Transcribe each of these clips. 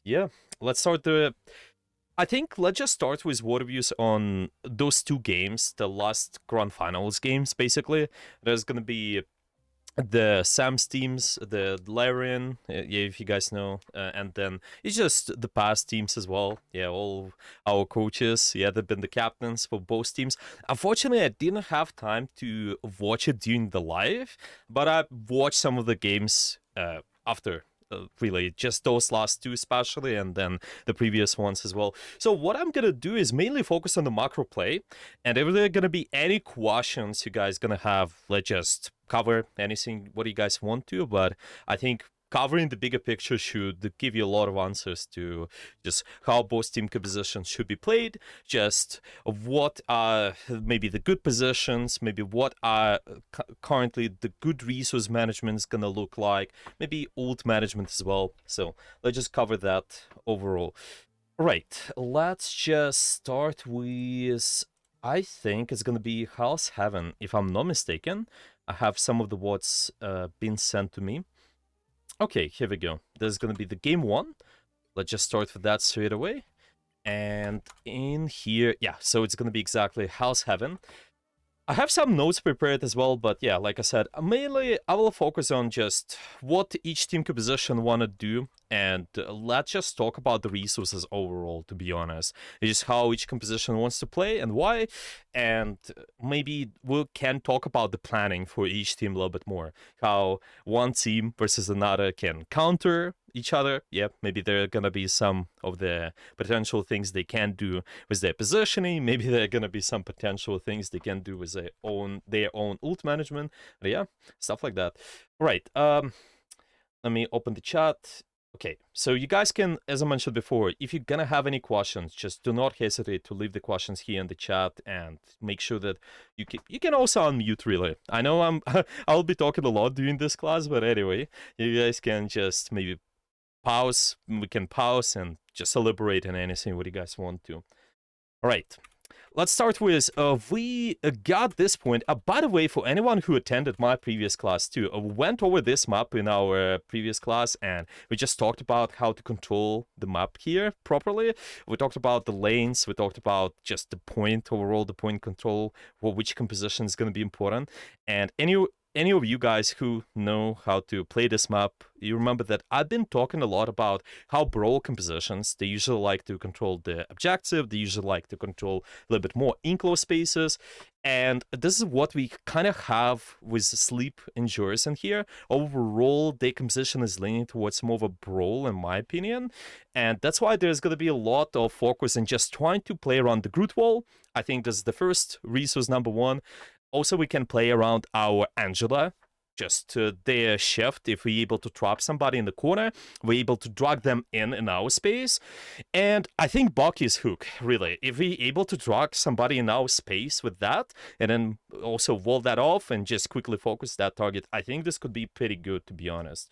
Yeah, let's start the. I think let's just start with what reviews on those two games, the last Grand Finals games, basically. There's gonna be the Sam's teams, the Larian, yeah, if you guys know, and then it's just the past teams as well. Yeah, all our coaches, yeah, they've been the captains for both teams. Unfortunately, I didn't have time to watch it during the live, but I watched some of the games after. Really, just those last two, especially, and then the previous ones as well. So, what I'm gonna do is mainly focus on the macro play, and if there are gonna be any questions you guys gonna have, let's just cover anything what you guys want to. But I think covering the bigger picture should give you a lot of answers to just how both team compositions should be played, just what are maybe the good positions, maybe what are currently the good resource management is gonna look like, maybe ult management as well. So let's just cover that overall. Right, let's just start with, I think it's gonna be House Heaven, if I'm not mistaken. I have some of the words been sent to me. Okay, here we go. This is gonna be the game one. Let's just start with that straight away. And in here, yeah, so it's gonna be exactly House Heaven. I have some notes prepared as well, but yeah, like I said, mainly I will focus on just what each team composition want to do, and let's just talk about the resources overall, to be honest. It's just how each composition wants to play and why, and maybe we can talk about the planning for each team a little bit more. How one team versus another can counter each other. Yeah, maybe there are gonna be some of the potential things they can do with their positioning. Maybe there are gonna be some potential things they can do with their own ult management. But yeah, stuff like that. Right. Let me open the chat. Okay, so you guys can, as I mentioned before, if you're gonna have any questions, just do not hesitate to leave the questions here in the chat, and make sure that you can also unmute. Really, I know I'll be talking a lot during this class, but anyway, you guys can just maybe pause. We can pause and just elaborate on anything what you guys want to. All right. Let's start with, we got this point. By the way, for anyone who attended my previous class too, we went over this map in our previous class, and we just talked about how to control the map here properly. We talked about the lanes, we talked about just the point overall, the point control, which composition is going to be important. And any of you guys who know how to play this map, you remember that I've been talking a lot about how Brawl compositions, they usually like to control the objective, they usually like to control a little bit more enclosed spaces, and this is what we kind of have with Sleep Endurance in here. Overall, their composition is leaning towards more of a Brawl, in my opinion, and that's why there's going to be a lot of focus in just trying to play around the Groot Wall. I think this is the first resource number one. Also, we can play around our Angela, just their shift. If we're able to trap somebody in the corner, we're able to drag them in our space. And I think Bucky's hook, really. If we're able to drag somebody in our space with that, and then also wall that off and just quickly focus that target, I think this could be pretty good, to be honest.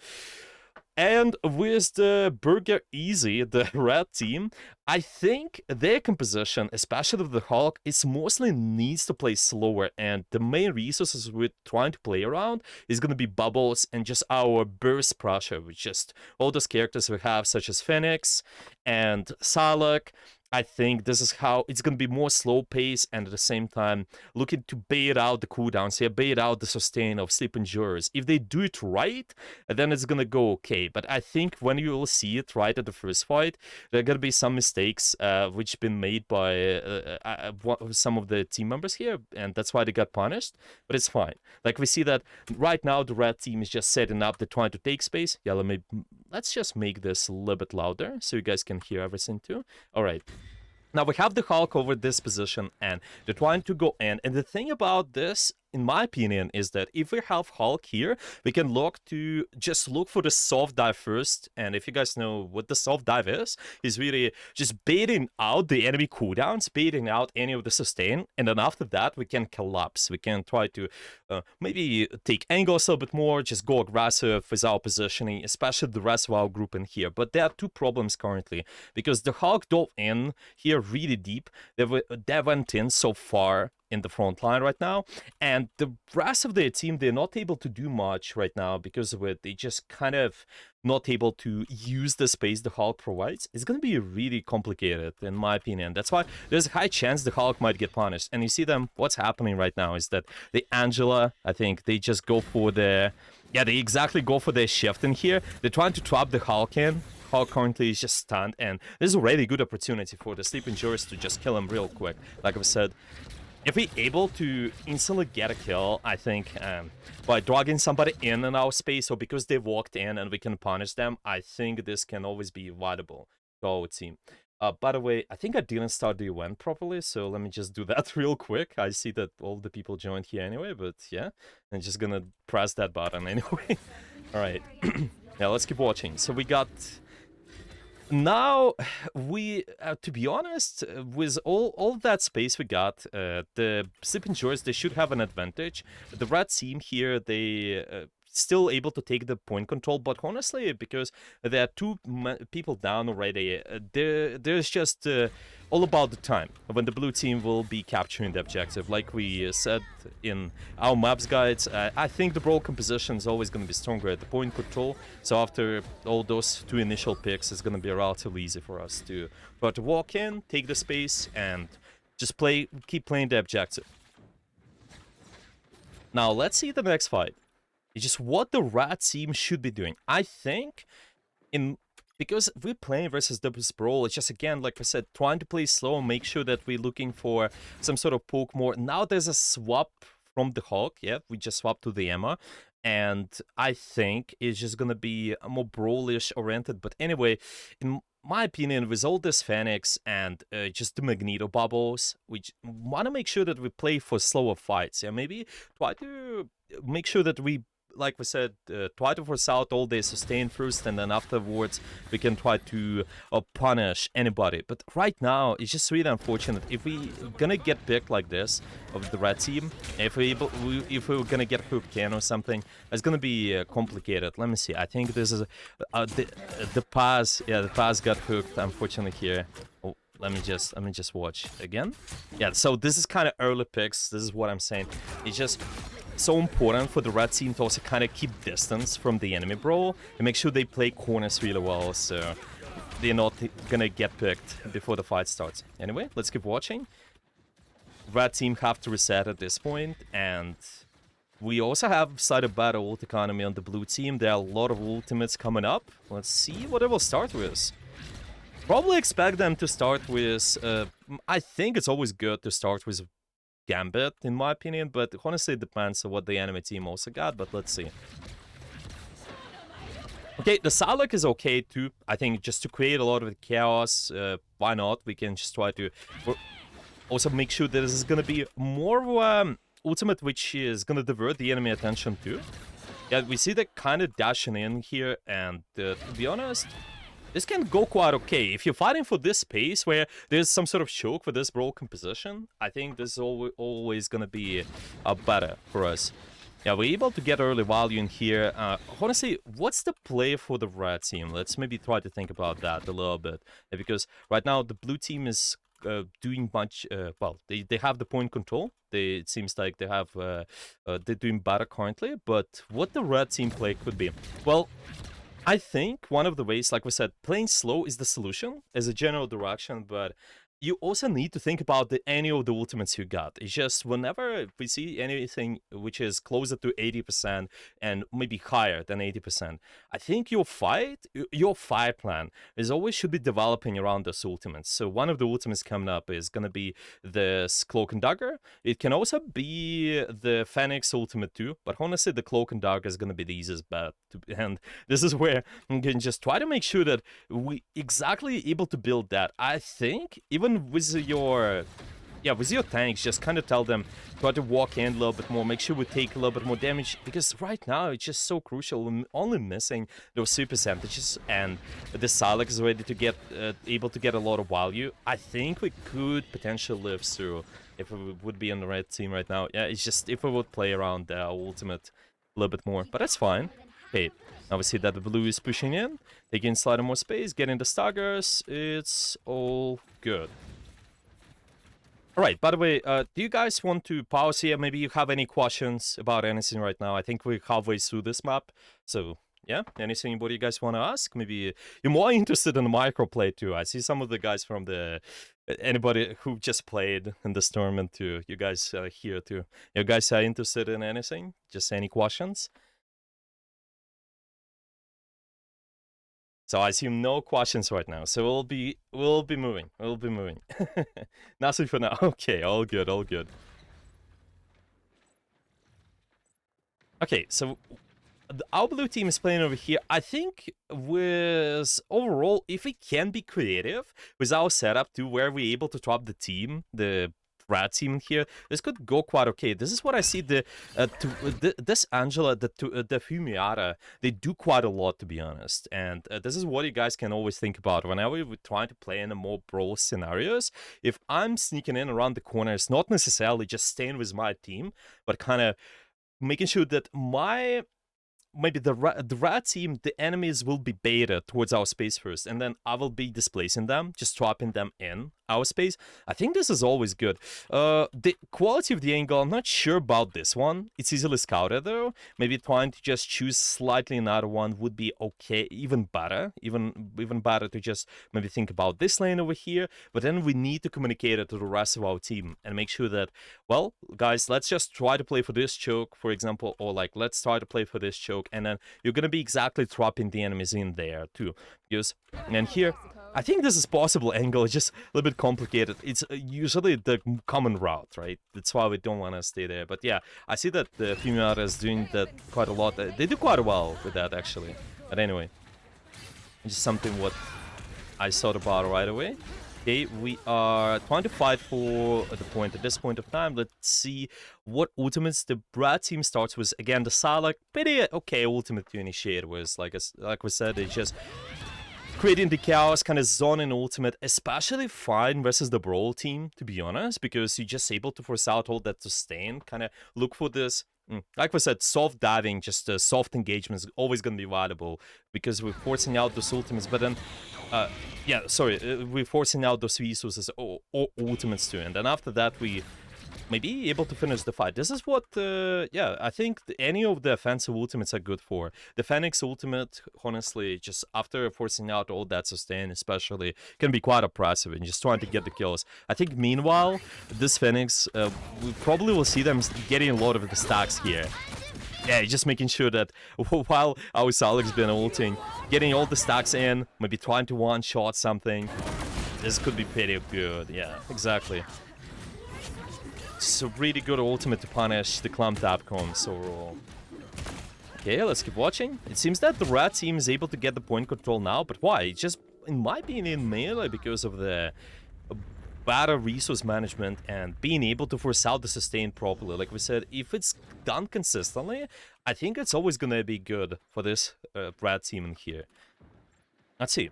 And with the Burger Easy, the red team, I think their composition, especially with the Hulk, is mostly needs to play slower, and the main resources we're trying to play around is going to be Bubbles and just our burst pressure, with just all those characters we have, such as Phoenix and Salak. I think this is how it's going to be more slow pace, and at the same time looking to bait out the cooldowns here, bait out the sustain of Sleep Endurers. If they do it right, then it's going to go okay. But I think when you will see it right at the first fight, there are going to be some mistakes which been made by some of the team members here, and that's why they got punished. But it's fine. Like, we see that right now the red team is just setting up, they're trying to take space. Yeah, let's just make this a little bit louder so you guys can hear everything too. All right. Now we have the Hulk over this position, and they're trying to go in. And the thing about this, in my opinion, is that if we have Hulk here, we can look for the soft dive first. And if you guys know what the soft dive is really just baiting out the enemy cooldowns, baiting out any of the sustain, and then after that we can collapse. We can try to maybe take angles a little bit more, just go aggressive with our positioning, especially the rest of our group in here. But there are two problems currently, because the Hulk dove in here really deep. They went in so far in the front line right now, and the rest of their team, they're not able to do much right now because of it. They just kind of not able to use the space the Hulk provides. It's going to be really complicated, in my opinion. That's why there's a high chance the Hulk might get punished. And you see them, what's happening right now is that the Angela, I think, they just go for the... Yeah, they exactly go for their shift in here. They're trying to trap the Hulk in. Hulk currently is just stunned, and this is already a good opportunity for the Sleeping Jurist to just kill him real quick. Like I said, if we're able to instantly get a kill, I think, by dragging somebody in our space, or because they walked in and we can punish them, I think this can always be viable to our team. By the way, I think I didn't start the event properly, so let me just do that real quick. I see that all the people joined here anyway, but yeah, I'm just gonna press that button anyway. Alright, yeah, let's keep watching. So we got... Now, we, to be honest, with all that space we got, the Sleeping Jurors, they should have an advantage. The red team here, they still able to take the point control, but honestly, because there are two people down already, there's just all about the time when the blue team will be capturing the objective. Like we said in our maps guides, I think the Brawl composition is always going to be stronger at the point control, so after all those two initial picks, it's going to be relatively easy for us to try to walk in, take the space, and just keep playing the objective. Now, let's see the next fight. It's just what the red team should be doing. I think, because we're playing versus GOSU Brawl, it's just, again, like I said, trying to play slow, make sure that we're looking for some sort of poke more. Now there's a swap from the Hulk, yeah, we just swapped to the Emma, and I think it's just gonna be more Brawlish oriented. But anyway, in my opinion, with all this Phoenix and just the Magneto bubbles, we want to make sure that we play for slower fights. Yeah, maybe try to make sure that we, like we said, try to force out all the sustain first, and then afterwards we can try to punish anybody. But right now, it's just really unfortunate. If we gonna get picked like this of the red team, if we're gonna get hooked in or something, it's gonna be complicated. Let me see. I think this is the pass. Yeah, the pass got hooked, unfortunately here. Oh, let me just watch again. Yeah, so this is kind of early picks. This is what I'm saying. It's just so important for the red team to also kind of keep distance from the enemy Brawl and make sure they play corners really well, so they're not gonna get picked before the fight starts. Anyway, let's keep watching. Red team have to reset at this point, and we also have side of battle ult economy on the blue team. There are a lot of ultimates coming up. Let's see what it will start with. Probably expect them to start with... I think it's always good to start with Gambit, in my opinion, but honestly it depends on what the enemy team also got, but let's see. Okay, the Salak is okay too. I think just to create a lot of chaos, why not? We can just try to also make sure that this is going to be more ultimate, which is going to divert the enemy attention too. Yeah, we see that kind of dashing in here, and to be honest, this can go quite okay. If you're fighting for this space where there's some sort of choke for this Brawl composition, I think this is always going to be better for us. Yeah, we're able to get early value in here. Honestly, what's the play for the red team? Let's maybe try to think about that a little bit. Because right now, the blue team is doing much... well, they have the point control. It seems like they have... they're doing better currently. But what the red team play could be? Well, I think one of the ways, like we said, playing slow is the solution as a general direction, but you also need to think about any of the ultimates you got. It's just whenever we see anything which is closer to 80% and maybe higher than 80%, I think your fight plan is always should be developing around those ultimates. So one of the ultimates coming up is going to be the Cloak and Dagger. It can also be the Phoenix ultimate too, but honestly the Cloak and Dagger is going to be the easiest bet. And this is where you can just try to make sure that we exactly able to build that. I think even with your tanks, just kind of tell them, try to walk in a little bit more, make sure we take a little bit more damage, because right now it's just so crucial. We're only missing those 3 percentages, and the Salak is ready to get able to get a lot of value. I think we could potentially live through if we would be on the red team right now. Yeah, it's just if we would play around the ultimate a little bit more, but that's fine. Okay, now we see that the blue is pushing in, taking slightly more space, getting the staggers. It's all good. All right, by the way, do you guys want to pause here? Maybe you have any questions about anything right now? I think we're halfway through this map. So, yeah, anything anybody you guys want to ask? Maybe you're more interested in the microplay too. I see some of the guys from the... Anybody who just played in this tournament too. You guys are here too. You guys are interested in anything? Just any questions? So I assume no questions right now. So we'll be moving. We'll be moving. Nothing for now. Okay, all good, all good. Okay, so our blue team is playing over here. I think with overall, if we can be creative with our setup to where we're able to top the team, the rat team here, this could go quite okay. This is what I see. This Angela, the Fumiata, they do quite a lot, to be honest. And this is what you guys can always think about whenever we're trying to play in a more brawl scenarios. If I'm sneaking in around the corners, not necessarily just staying with my team, but kind of making sure that maybe the rat team, the enemies will be baited towards our space first, and then I will be displacing them, just dropping them in our space. I think this is always good. The quality of the angle, I'm not sure about this one. It's easily scouted though. Maybe trying to just choose slightly another one would be okay, even better. Even better to just maybe think about this lane over here, but then we need to communicate it to the rest of our team and make sure that, well, guys, let's just try to play for this choke, for example, or like, let's try to play for this choke, and then you're gonna be exactly dropping the enemies in there too. Because, and here, I think this is possible angle, it's just a little bit complicated. It's usually the common route, right? That's why we don't want to stay there. But yeah, I see that the Fumiata is doing that quite a lot. They do quite well with that, actually. But anyway, just something what I thought about right away. Okay, we are trying to fight for the point at this point of time. Let's see what ultimates the Brad team starts with. Again, the Salak, pretty okay ultimate to initiate with. Like we said, it's just creating the chaos, kind of zoning ultimate, especially fine versus the Brawl team, to be honest, because you're just able to force out all that sustain, kind of look for this. Like we said, soft diving, just soft engagement is always going to be valuable because we're forcing out those ultimates, but then, yeah, sorry, we're forcing out those resources or ultimates too, and then after that we may be able to finish the fight. This is what, yeah, I think any of the offensive ultimates are good for. The Phoenix ultimate, honestly, just after forcing out all that sustain, especially, can be quite oppressive and just trying to get the kills. I think, meanwhile, this Phoenix, we probably will see them getting a lot of the stacks here. Yeah, just making sure that while our Salik's been ulting, getting all the stacks in, maybe trying to one-shot something. This could be pretty good, yeah, exactly. It's a really good ultimate to punish the clumped Apcoms overall. Okay, let's keep watching. It seems that the rat team is able to get the point control now, but why? It's just, in my opinion, mainly because of the better resource management and being able to force out the sustain properly. Like we said, if it's done consistently, I think it's always gonna be good for this rat team in here. Let's see.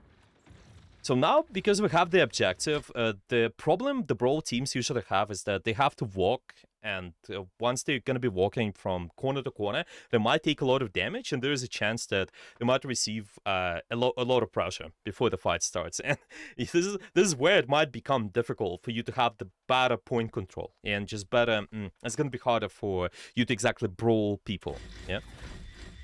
So now, because we have the objective, the problem the Brawl teams usually have is that they have to walk, and once they're going to be walking from corner to corner, they might take a lot of damage, and there is a chance that they might receive a lot of pressure before the fight starts. And this is where it might become difficult for you to have the better point control, and just better, it's going to be harder for you to exactly brawl people, yeah?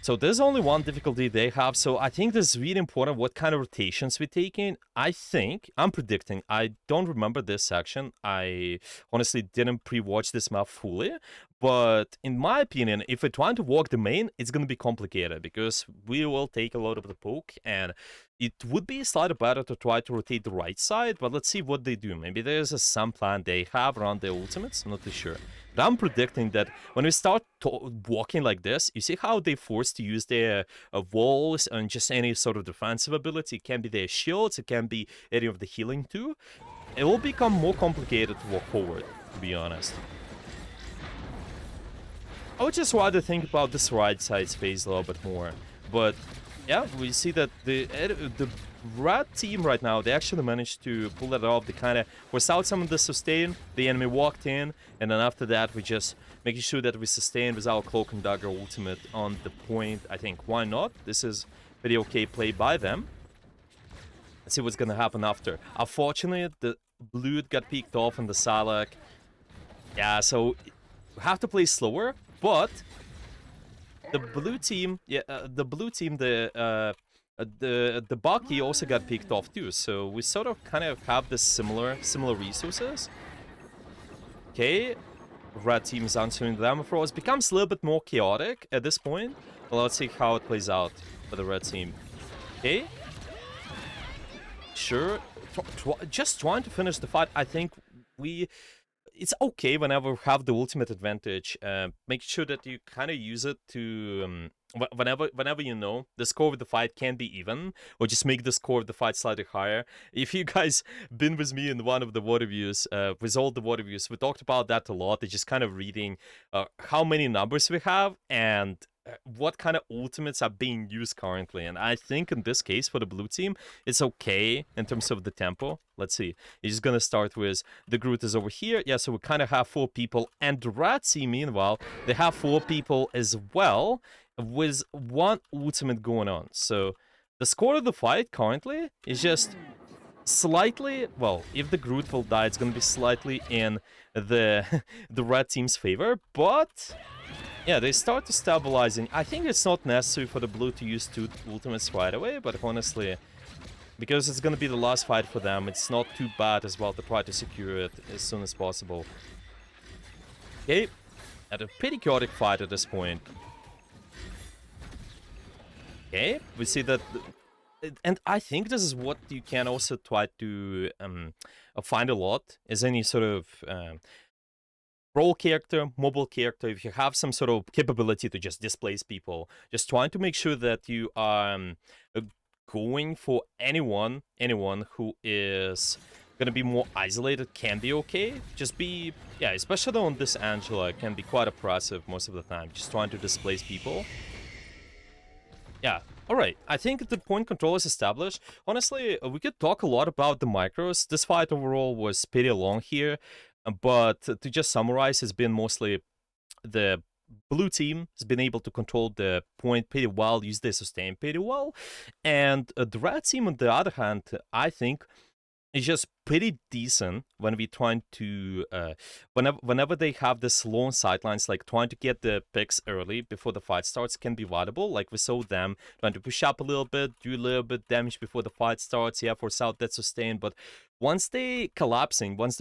So there's only one difficulty they have, so I think this is really important what kind of rotations we're taking. I'm predicting, I don't remember this section, I honestly didn't pre-watch this map fully, but in my opinion, if we're trying to walk the main, it's going to be complicated, because we will take a lot of the poke, and it would be slightly better to try to rotate the right side, but let's see what they do. Maybe there's some plan they have around their ultimates, I'm not too sure. But I'm predicting that when we start walking like this, you see how they force to use their walls and just any sort of defensive ability. It can be their shields, it can be any of the healing too. It will become more complicated to walk forward, to be honest. I would just rather think about this right side space a little bit more. But yeah, we see that the rat team right now, they actually managed to pull that off. They kind of forced out some of the sustain, the enemy walked in, and then after that we just making sure that we sustain with our Cloak and Dagger ultimate on the point. I think, why not? This is pretty okay play by them. Let's see what's gonna happen after. Unfortunately, the blue got peeked off on the Salak. Yeah, so we have to play slower, but the blue team, the Baki also got picked off too, so we sort of kind of have this similar resources. Okay, red team is answering the damage throws. Becomes a little bit more chaotic at this point. Well, let's see how it plays out for the red team. Okay, sure, just trying to finish the fight. I think it's okay whenever we have the ultimate advantage. Make sure that you kind of use it to whenever you know the score of the fight can be even, or just make the score of the fight slightly higher. If you guys been with me in one of the VOD reviews, with all the VOD reviews, we talked about that a lot. It's just kind of reading how many numbers we have and what kind of ultimates are being used currently. And I think in this case for the blue team, it's okay in terms of the tempo. Let's see. He's just gonna start with the Groot is over here. Yeah, so we kind of have 4 people. And the red team, meanwhile, they have 4 people as well, with 1 ultimate going on. So the score of the fight currently is just slightly, well, if the Groot will die, it's gonna be slightly in the the red team's favor, but yeah, they start to stabilizing. I think it's not necessary for the blue to use 2 ultimates right away, but honestly, because it's gonna be the last fight for them, it's not too bad as well to try to secure it as soon as possible. Okay, at a pretty chaotic fight at this point. Okay, we see that, and I think this is what you can also try to find a lot, is any sort of role character, mobile character. If you have some sort of capability to just displace people, just trying to make sure that you are going for anyone who is gonna be more isolated can be okay. Just be, yeah, especially on this Angela, can be quite oppressive most of the time, just trying to displace people. Yeah, alright, I think the point control is established. Honestly, we could talk a lot about the micros. This fight overall was pretty long here, but to just summarize, it's been mostly the blue team has been able to control the point pretty well, use their sustain pretty well, and the red team, on the other hand, I think is just pretty decent when we trying to whenever they have this long sidelines, like trying to get the picks early before the fight starts can be valuable. Like we saw them trying to push up a little bit, do a little bit damage before the fight starts, yeah, force out that sustain. But once the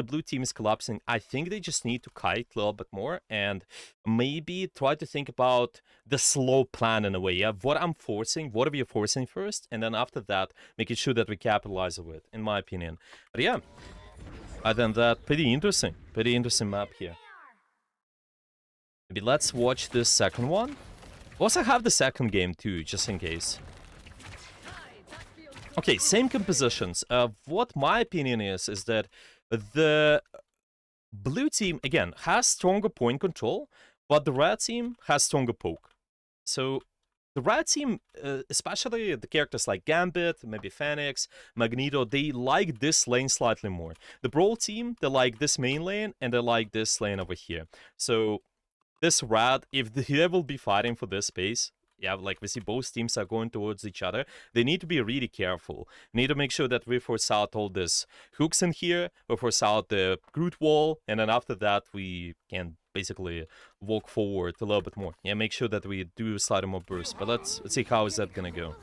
blue team is collapsing, I think they just need to kite a little bit more and maybe try to think about the slow plan in a way. Yeah, what are we forcing first, and then after that, making sure that we capitalize on it, in my opinion. But yeah, other than that, pretty interesting map here. Maybe let's watch this second one. We also have the second game too, just in case. Okay, same compositions. What my opinion is that the blue team, again, has stronger point control, but the red team has stronger poke. So the red team, especially the characters like Gambit, maybe Phoenix, Magneto, they like this lane slightly more. The Brawl team, they like this main lane, and they like this lane over here. So this red, if they will be fighting for this space, yeah, like we see both teams are going towards each other, they need to be really careful. Need to make sure that we force out all this hooks in here, we force out the Groot wall, and then after that we can basically walk forward a little bit more. Yeah, make sure that we do slightly more burst. But let's see how is that gonna go.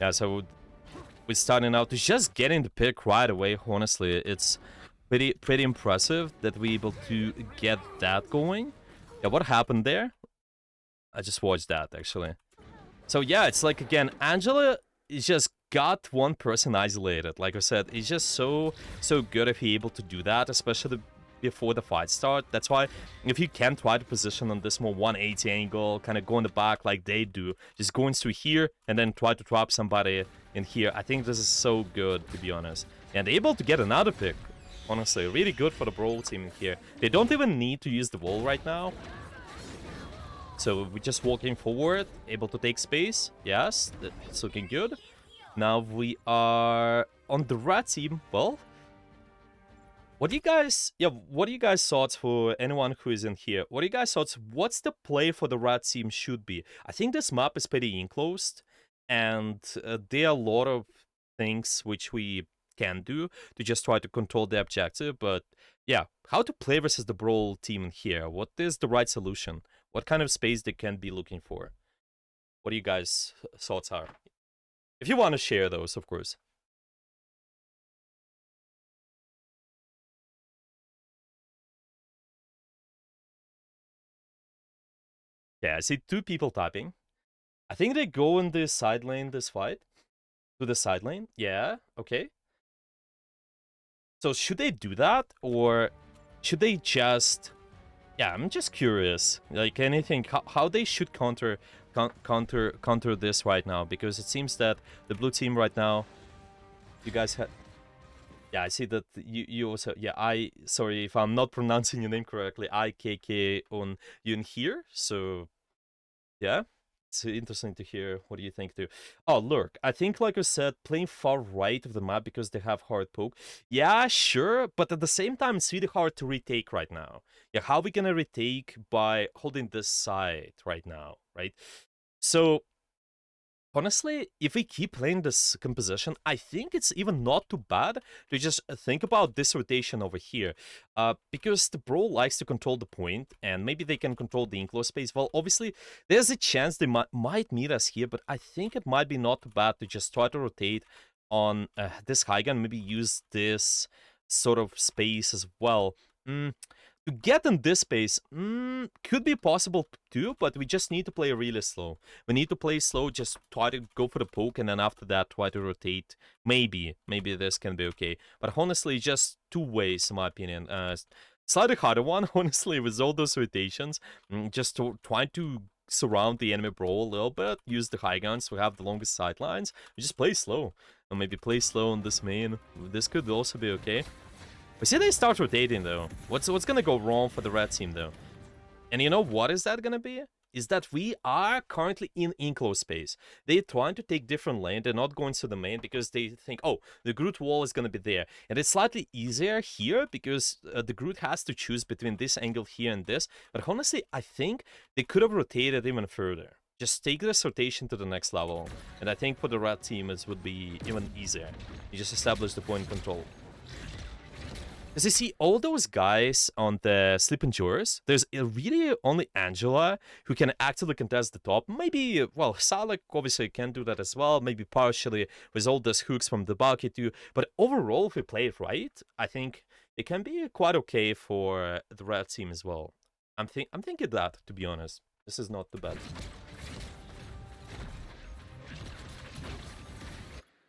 Yeah, so we're starting out to just getting the pick right away. Honestly, it's pretty impressive that we're able to get that going. Yeah, what happened there? I just watched that, actually. So yeah, it's like, again, Angela is just got one person isolated. Like I said, he's just so good if he's able to do that, especially before the fight start. That's why if you can try to position on this more 180 angle, kind of go in the back like they do, just go into here and then try to trap somebody in here. I think this is so good, to be honest. And able to get another pick. Honestly, really good for the Brawl team in here. They don't even need to use the wall right now. So we're just walking forward, able to take space. Yes, that's looking good. Now we are on the red team. Well, what do you guys thoughts for anyone who is in here? What are you guys thoughts? What's the play for the red team should be? I think this map is pretty enclosed. and there are a lot of things which we can do to just try to control the objective. But yeah, how to play versus the Brawl team in here? What is the right solution? What kind of space they can be looking for? What do you guys' thoughts are? If you want to share those, of course. Yeah, I see 2 people typing. I think they go in the side lane this fight. To the side lane. Yeah, okay. So should they do that, or should they just... Yeah, I'm just curious. Like, anything, how they should counter this right now, because it seems that the blue team right now, you guys had... Yeah, I see that you also... Yeah, sorry if I'm not pronouncing your name correctly. IKK on you in here, so... Yeah, it's interesting to hear. What do you think too? Oh, Lurk, I think, like I said, playing far right of the map because they have hard poke. Yeah, sure, but at the same time, it's really hard to retake right now. Yeah, how are we gonna retake by holding this side right now, right? So, honestly, if we keep playing this composition, I think it's even not too bad to just think about this rotation over here. Because the Brawl likes to control the point, and maybe they can control the enclosed space. Well, obviously, there's a chance they might meet us here, but I think it might be not too bad to just try to rotate on this high gun, maybe use this sort of space as well. To get in this space, could be possible too, but we just need to play really slow. We need to play slow, just try to go for the poke, and then after that, try to rotate. Maybe this can be okay. But honestly, just 2 ways, in my opinion. Slightly harder one, honestly, with all those rotations. Just to try to surround the enemy Brawl a little bit, use the high guns to have the longest sidelines. We just play slow. Or maybe play slow on this main. This could also be okay. We see they start rotating, though. What's gonna go wrong for the red team, though? And you know what is that gonna be? Is that we are currently in enclosed space. They're trying to take different lane. They're not going to the main because they think, oh, the Groot wall is gonna be there. And it's slightly easier here because the Groot has to choose between this angle here and this. But honestly, I think they could have rotated even further. Just take this rotation to the next level. And I think for the red team, it would be even easier. You just establish the point control. Because you see, all those guys on the Sleep Endurers, there's really only Angela who can actively contest the top. Maybe, well, Salak obviously can do that as well, maybe partially with all those hooks from the Valky too. But overall, if we play it right, I think it can be quite okay for the red team as well. I'm thinking that, to be honest. This is not too bad.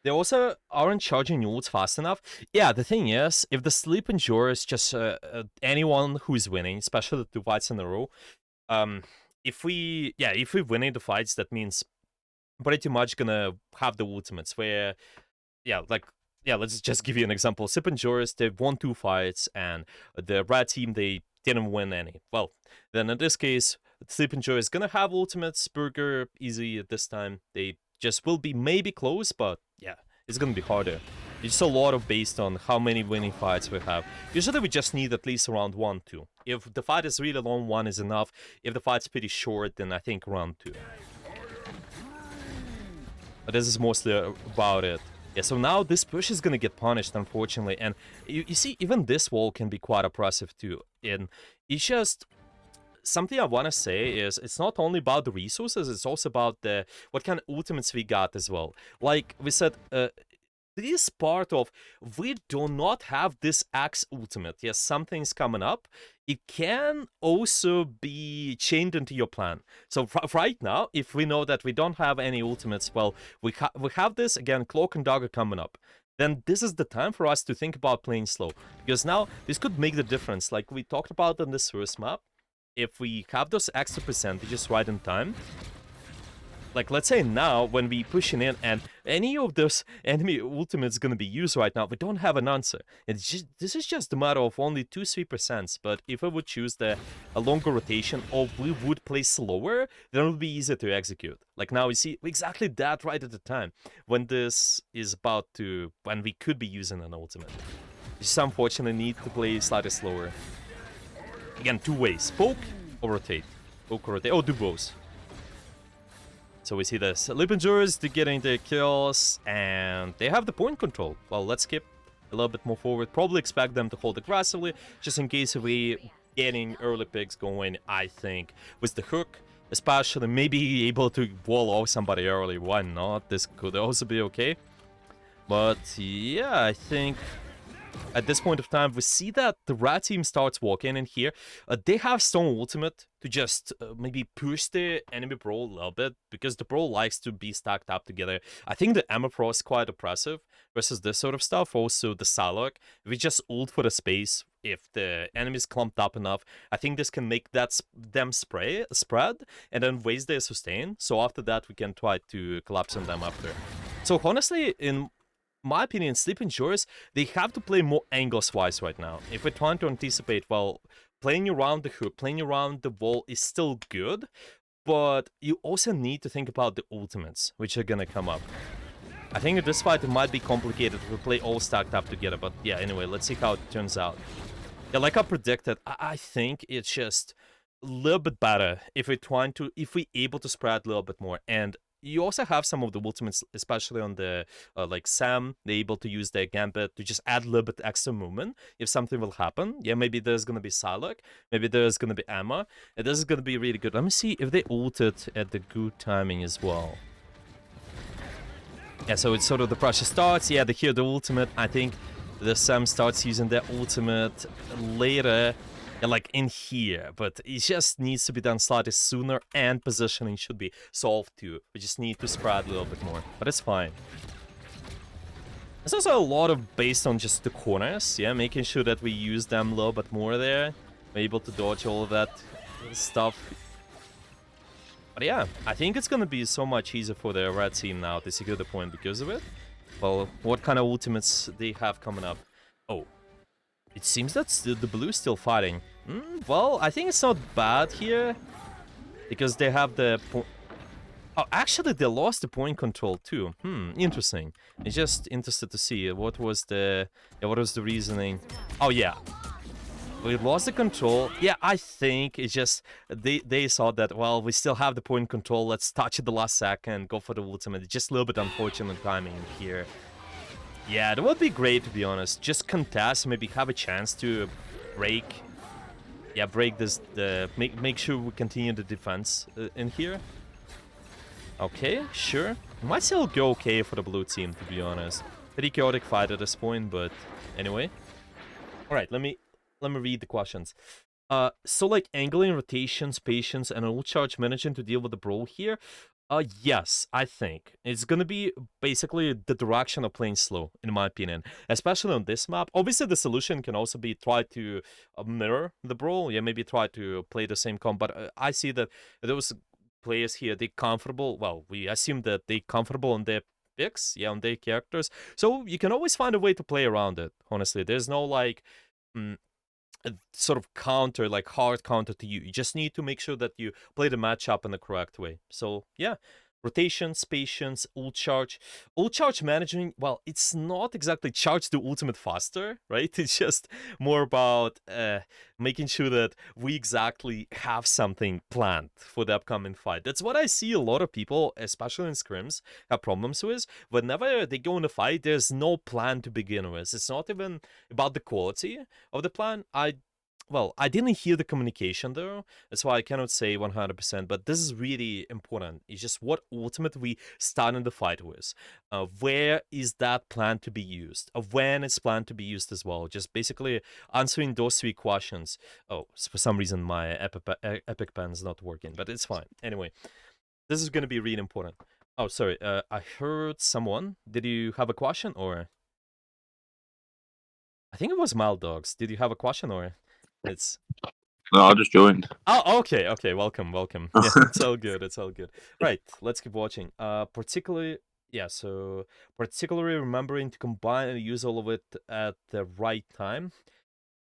They also aren't charging ults fast enough. Yeah, the thing is, if the Sleep Endures just anyone who's winning, especially the 2 fights in a row, if we're winning the fights, that means pretty much gonna have the ultimates where, let's just give you an example. Sleep Endures, they've won 2 fights, and the red team, they didn't win any. Well, then in this case, Sleep Endure is gonna have ultimates. Burger, easy at this time. They just will be maybe close, but yeah, it's gonna be harder. It's a lot of based on how many winning fights we have. Usually we just need at least around 1, 2. If the fight is really long, 1 is enough. If the fight's pretty short, then I think around 2. But this is mostly about it. Yeah, so now this push is gonna get punished, unfortunately. And you see, even this wall can be quite oppressive too. And it's just... Something I want to say is it's not only about the resources, it's also about the what kind of ultimates we got as well. Like we said, this part of we do not have this axe ultimate. Yes, something's coming up. It can also be chained into your plan. So right now, if we know that we don't have any ultimates, well, we have this, again, Cloak and Dagger coming up. Then this is the time for us to think about playing slow. Because now, this could make the difference. Like we talked about on this first map, if we have those extra percentages right in time, like let's say now when we pushing in and any of those enemy ultimates gonna be used right now, we don't have an answer. This is just a matter of only 2-3%. But if I would choose a longer rotation or we would play slower, then it would be easier to execute. Like now we see exactly that right at the time when this is about to, when we could be using an ultimate. We just unfortunately need to play slightly slower. Again, 2 ways. Poke or rotate. Poke or rotate. Oh, do both. So we see the Sleepingers, they're getting their kills, and they have the point control. Well, let's skip a little bit more forward. Probably expect them to hold aggressively, just in case if we getting early picks going, I think. With the hook, especially, maybe able to wall off somebody early. Why not? This could also be okay. But yeah, I think at this point of time, we see that the red team starts walking in here. They have Stone Ultimate to just maybe push the enemy Brawl a little bit, because the Brawl likes to be stacked up together. I think the Emma Pro is quite oppressive versus this sort of stuff. Also, the Salak, if we just ult for the space, if the enemy's clumped up enough, I think this can make that them spread and then waste their sustain. So after that, we can try to collapse on them after. So honestly, in my opinion, Sleeping Jurors, they have to play more angles-wise right now. If we're trying to anticipate, well, playing around the hook, playing around the wall is still good, but you also need to think about the ultimates, which are gonna come up. I think in this fight, it might be complicated if we play all stacked up together, but yeah, anyway, let's see how it turns out. Yeah, like I predicted, I think it's just a little bit better if we're able to spread a little bit more. And you also have some of the ultimates, especially on the, like Sam, they're able to use their Gambit to just add a little bit extra movement if something will happen. Yeah, maybe there's going to be Salak, maybe there's going to be Emma, and this is going to be really good. Let me see if they ulted at the good timing as well. Yeah, so it's sort of the pressure starts. Yeah, they hear the ultimate. I think the Sam starts using their ultimate later. Yeah, like in here, but it just needs to be done slightly sooner, and positioning should be solved too. We just need to spread a little bit more, but it's fine. There's also a lot of based on just the corners, yeah, making sure that we use them a little bit more there. We're able to dodge all of that stuff. But yeah, I think it's gonna be so much easier for the red team now to secure the point because of it. Well, what kind of ultimates they have coming up? Oh. It seems that the blue is still fighting. Well, I think it's not bad here, because they have the oh, actually, they lost the point control too. Interesting. It's just interested to see what was the reasoning. Oh yeah, we lost the control. Yeah, I think it's just they saw that, well, we still have the point control. Let's touch it the last second, go for the ultimate. It's just a little bit unfortunate timing here. Yeah, that would be great, to be honest. Just contest, maybe have a chance to break. Yeah, break this. Make sure we continue the defense in here. Okay, sure. It might still go okay for the blue team, to be honest. Pretty chaotic fight at this point, but anyway. All right, let me read the questions. So like angling, rotations, patience, and ult charge managing to deal with the brawl here. Yes, I think it's gonna be basically the direction of playing slow, in my opinion, especially on this map. Obviously, the solution can also be try to mirror the brawl. Yeah, maybe try to play the same comp. But I see that those players here, they're comfortable. Well, we assume that they're comfortable on their picks, yeah, on their characters. So you can always find a way to play around it. Honestly, there's no like. A sort of counter, like hard counter to you. You just need to make sure that you play the matchup in the correct way. So yeah, rotations, patience, ult charge. Ult charge managing, well, it's not exactly charge the ultimate faster, right? It's just more about making sure that we exactly have something planned for the upcoming fight. That's what I see a lot of people, especially in scrims, have problems with. Whenever they go in a fight, there's no plan to begin with. It's not even about the quality of the plan. Well, I didn't hear the communication though, that's why I cannot say 100%, but this is really important. It's just what ultimate we start in the fight with. Where is that plan to be used? When it's planned to be used as well. Just basically answering those three questions. Oh, for some reason my Epic Pen is not working, but it's fine. Anyway, this is going to be really important. Oh, sorry, I heard someone. Did you have a question or? I think it was Mild Dogs. Did you have a question or? It's No, I just joined. oh, okay. Welcome. Yeah, it's all good. Right, let's keep watching. Particularly remembering to combine and use all of it at the right time.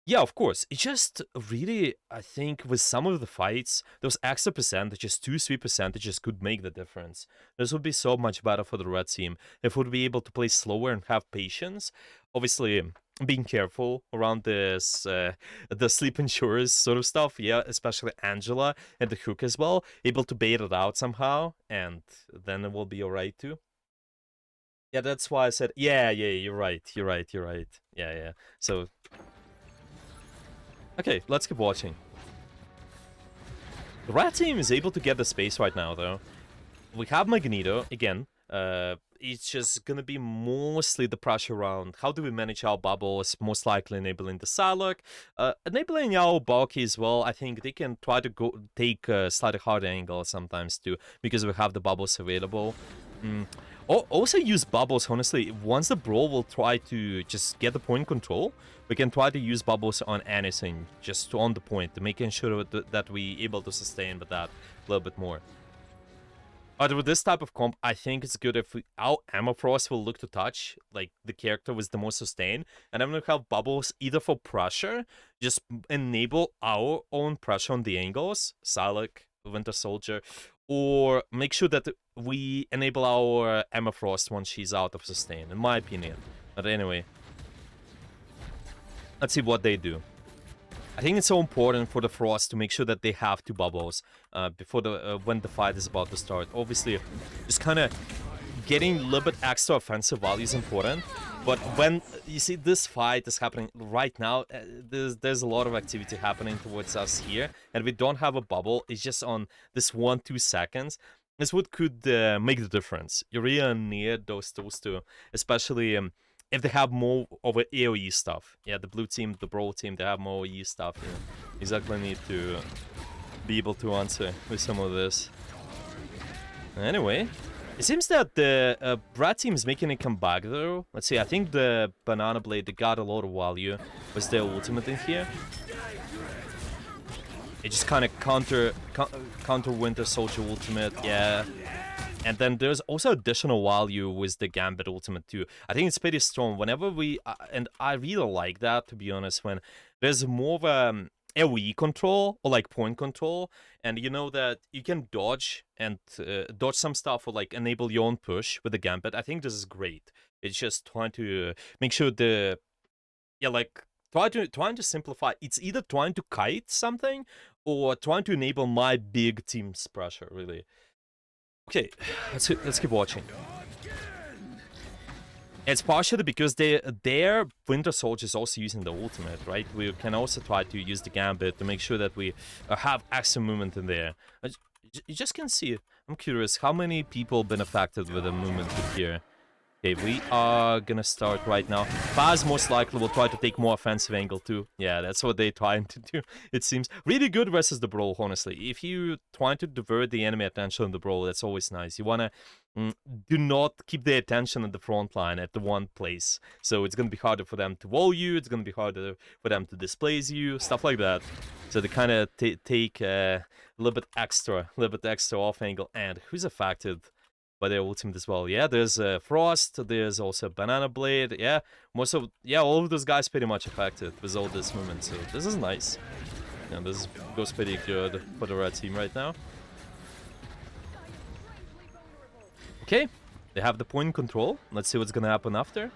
Yeah, of course. It just really, I think, with some of the fights, those extra percentages, 2-3 percentages could make the difference. This would be so much better for the red team if we'd be able to play slower and have patience. Obviously, being careful around this the sleep insurers sort of stuff. Yeah, especially Angela and the hook as well, able to bait it out somehow, and then it will be alright too. Yeah, that's why I said yeah, you're right. Yeah. So okay, let's keep watching. The rat team is able to get the space right now though. We have Magneto again. It's just gonna be mostly the pressure around how do we manage our bubbles, most likely enabling the Psylocke, enabling our bulky as well. I think they can try to take a slightly harder angle sometimes too, because we have the bubbles available. Also use bubbles, honestly. Once the Brawl will try to just get the point control, we can try to use bubbles on anything, just on the point, making sure that we able to sustain with that a little bit more. But with this type of comp, I think it's good if our Ammo Frost will look to touch, like, the character with the most sustain, and I'm gonna have bubbles either for pressure, just enable our own pressure on the angles, Psylocke, Winter Soldier, or make sure that we enable our Ammo Frost once she's out of sustain, in my opinion. But anyway, let's see what they do. I think it's so important for the Frost to make sure that they have 2 bubbles before the when the fight is about to start. Obviously, just kind of getting a little bit extra offensive value is important. But when you see this fight is happening right now, there's a lot of activity happening towards us here, and we don't have a bubble. It's just on this 1-2 seconds. This what could make the difference. You really need those 2, especially. If they have more of an AoE stuff. Yeah, the blue team, the Brawl team, they have more AoE stuff. You exactly need to be able to answer with some of this. Anyway, it seems that the Brat team is making a comeback though. Let's see, I think the Banana Blade, they got a lot of value with their ultimate in here. It just kind of counter Winter Soldier ultimate, yeah. And then there's also additional value with the Gambit ultimate too. I think it's pretty strong. Whenever we... and I really like that, to be honest, when there's more of a AoE control, or like point control, and you know that you can dodge and dodge some stuff or like enable your own push with the Gambit. I think this is great. It's just trying to make sure the... yeah, like, trying to simplify. It's either trying to kite something or trying to enable my big team's pressure, really. Okay, let's keep watching. It's partially because their Winter Soldier is also using the ultimate, right? We can also try to use the Gambit to make sure that we have extra movement in there. You just can see. I'm curious, how many people been affected with the movement here? Okay, we are gonna start right now. Faz most likely will try to take more offensive angle too. Yeah, that's what they're trying to do, it seems. Really good versus the Brawl, honestly. If you trying to divert the enemy attention on the Brawl, that's always nice. You wanna do not keep their attention at the front line at the one place. So it's gonna be harder for them to wall you, it's gonna be harder for them to displace you, stuff like that. So they kind of take a little bit extra off angle. And who's affected by their ultimate as well? Yeah, there's Frost, there's also Banana Blade. Yeah, all of those guys pretty much affected with all this movement. So this is nice. Yeah, this goes pretty good for the red team right now. Okay, they have the point control. Let's see what's gonna happen after.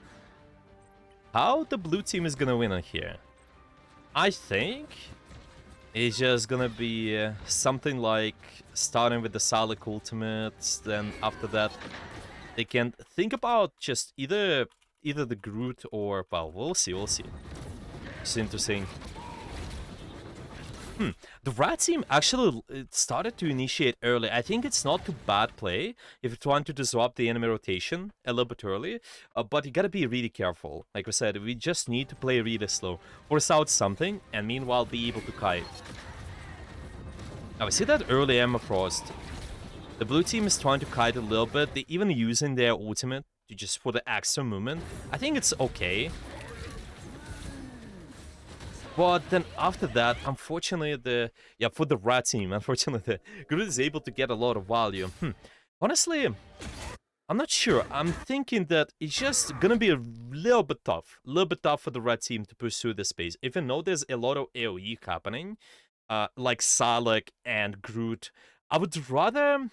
How the blue team is gonna win on here? I think it's just gonna be something like starting with the Psylocke ultimates, then after that they can think about just either the Groot or, well, we'll see. It's interesting. The rat team actually started to initiate early. I think it's not too bad play if you're trying to disrupt the enemy rotation a little bit early, but you gotta be really careful. Like I said, we just need to play really slow, force out something, and meanwhile be able to kite. Now we see that early Ammo Frost. The blue team is trying to kite a little bit. They're even using their ultimate to just for the extra movement. I think it's okay. But then after that, unfortunately, for the rat team, unfortunately, the Groot is able to get a lot of value. Honestly, I'm not sure. I'm thinking that it's just gonna be a little bit tough for the red team to pursue this space. Even though there's a lot of AoE happening, like Psylocke and Groot, I would rather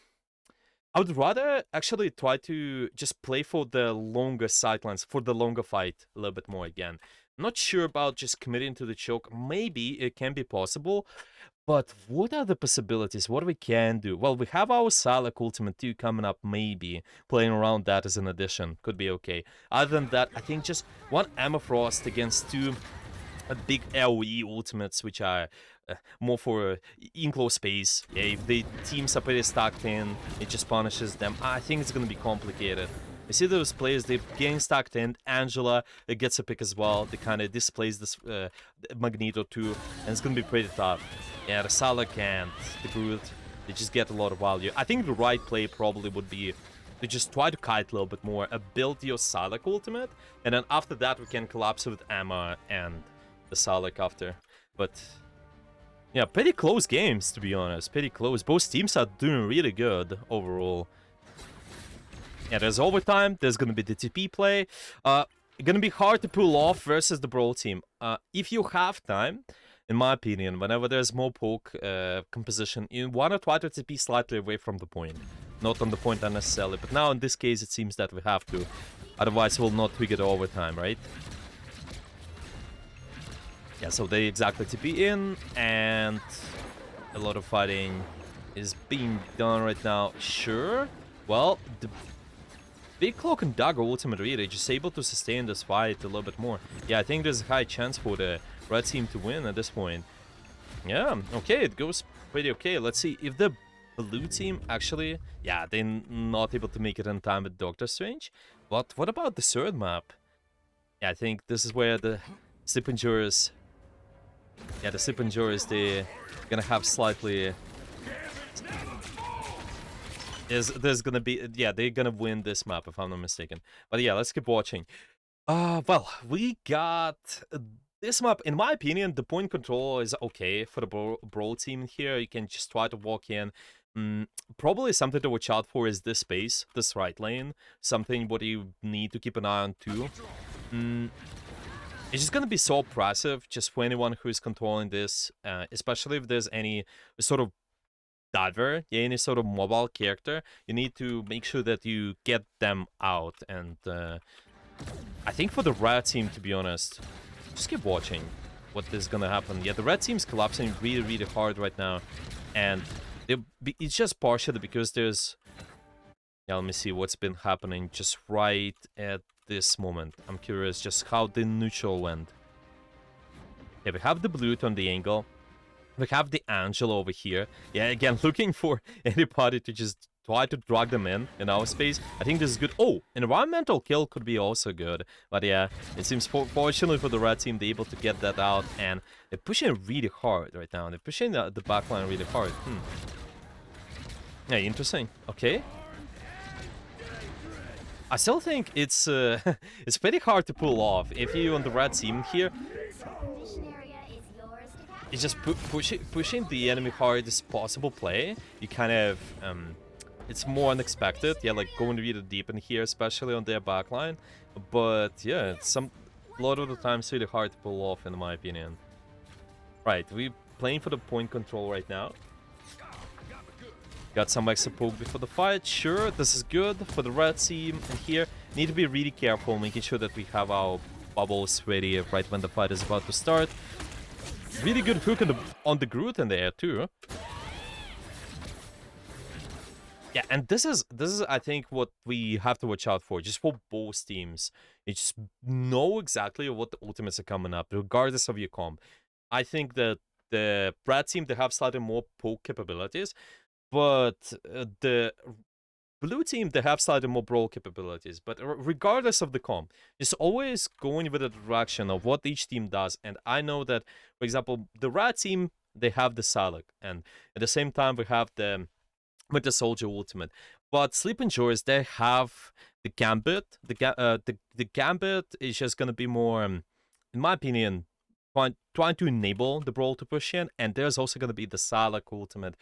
actually try to just play for the longer sidelines, for the longer fight a little bit more again. Not sure about just committing to the choke. Maybe it can be possible. But what are the possibilities? What we can do? Well, we have our Salak Ultimate 2 coming up, maybe. Playing around that as an addition. Could be okay. Other than that, I think just one Amethyst against two big AoE ultimates, which are more for enclosed space. Yeah, if the teams are pretty stacked in, it just punishes them. I think it's going to be complicated. You see those players, they're getting stacked in. Angela gets a pick as well. They kind of displays this Magneto too, and it's going to be pretty tough. Yeah, the Salak and the Groot, they just get a lot of value. I think the right play probably would be to just try to kite a little bit more, build your Salak ultimate, and then after that we can collapse with Emma and the Salak after. But yeah, pretty close games, to be honest. Pretty close. Both teams are doing really good overall. Yeah, there's overtime. There's gonna be the TP play. Gonna be hard to pull off versus the Brawl team. If you have time, in my opinion, whenever there's more poke composition, you wanna try to TP slightly away from the point. Not on the point unnecessarily. But now in this case, it seems that we have to. Otherwise, we'll not trigger the overtime, right? Yeah, so they exactly TP in, and a lot of fighting is being done right now. Sure. Well, the Big Cloak and Dagger ultimate really just able to sustain this fight a little bit more. Yeah, I think there's a high chance for the red team to win at this point. Yeah, okay, it goes pretty okay. Let's see if the blue team actually... Yeah, they're not able to make it in time with Doctor Strange. But what about the third map? Yeah, I think this is where the Slip Endurers... Yeah, the Slip Endurers, they're gonna have slightly... There's gonna be... Yeah, they're gonna win this map, if I'm not mistaken. But yeah, let's keep watching. Well, we got... This map, in my opinion, the point control is okay for the Brawl team here. You can just try to walk in. Probably something to watch out for is this space, this right lane. Something what you need to keep an eye on too. It's just gonna be so oppressive just for anyone who is controlling this, especially if there's any sort of diver, yeah, any sort of mobile character. You need to make sure that you get them out. And I think for the red team, to be honest, just keep watching what is gonna happen. Yeah, the red team's collapsing really, really hard right now, and it's just partially because there's... Yeah, let me see what's been happening just right at this moment. I'm curious just how the neutral went. Yeah, we have the blue on the angle. We have the Angel over here. Yeah, again, looking for anybody to just try to drag them in our space. I think this is good. Oh, environmental kill could be also good. But yeah, it seems fortunately for the red team, they're able to get that out. And they're pushing really hard right now. They're pushing the backline really hard. Yeah, interesting. Okay. I still think it's it's pretty hard to pull off. If you on the red team here, it's just pushing the enemy hard as possible play. You kind of it's more unexpected. Yeah, like going really deep in here, especially on their backline. But yeah, it's a lot of the times really hard to pull off, in my opinion. Right, we're playing for the point control right now. Got some extra poke before the fight. Sure, this is good for the red team. And here, need to be really careful, making sure that we have our bubbles ready right when the fight is about to start. Really good hook on the Groot in there too. Yeah, and this is I think what we have to watch out for, just for both teams. You just know exactly what the ultimates are coming up, regardless of your comp. I think that the red team, they have slightly more poke capabilities, but the blue team, they have slightly more brawl capabilities. But regardless of the comp, just always going with the direction of what each team does. And I know that, for example, the red team, they have the Salak, and at the same time we have the Winter Soldier ultimate. But Sleep Endurers, they have the Gambit. The Gambit is just gonna be more, in my opinion, trying to enable the brawl to push in. And there's also gonna be the Salak ultimate,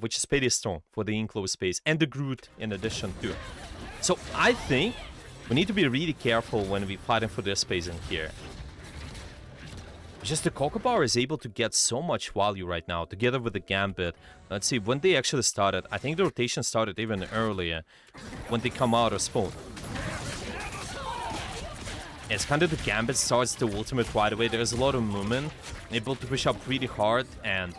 which is pretty strong for the enclosed space, and the Groot in addition too. So I think we need to be really careful when we're fighting for this space in here. Just the Kokobar is able to get so much value right now, together with the Gambit. Let's see, when they actually started, I think the rotation started even earlier, when they come out of spawn. It's kind of the Gambit starts the ultimate right away. There's a lot of movement, able to push up really hard, and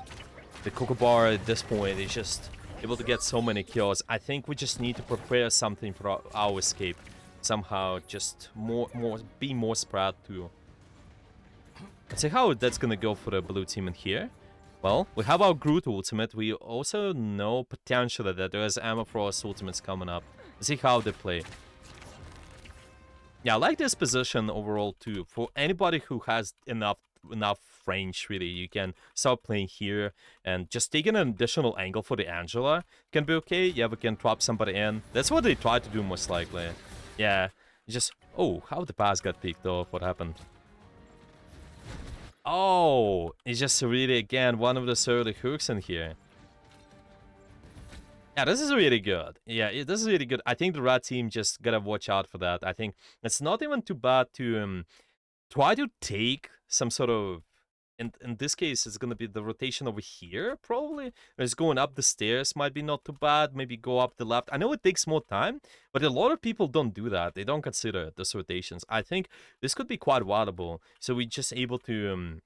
the Coco Bar at this point is just able to get so many kills. I think we just need to prepare something for our escape. Somehow just be more spread too. Let's see how that's gonna go for the blue team in here. Well, we have our Groot ultimate. We also know potentially that there's Ammo Frost ultimates coming up. Let's see how they play. Yeah, I like this position overall too. For anybody who has enough range, really, you can start playing here and just taking an additional angle for the Angela can be okay. Yeah, we can drop somebody in. That's what they try to do most likely. Yeah, just... Oh, how the pass got picked off. What happened? Oh, it's just really, again, one of the early hooks in here. Yeah, this is really good. Yeah, this is really good. I think the red team just gotta watch out for that. I think it's not even too bad to try to take some sort of... In this case, it's gonna be the rotation over here, probably. It's going up the stairs, might be not too bad. Maybe go up the left. I know it takes more time, but a lot of people don't do that. They don't consider those rotations. I think this could be quite valuable. So we're just able to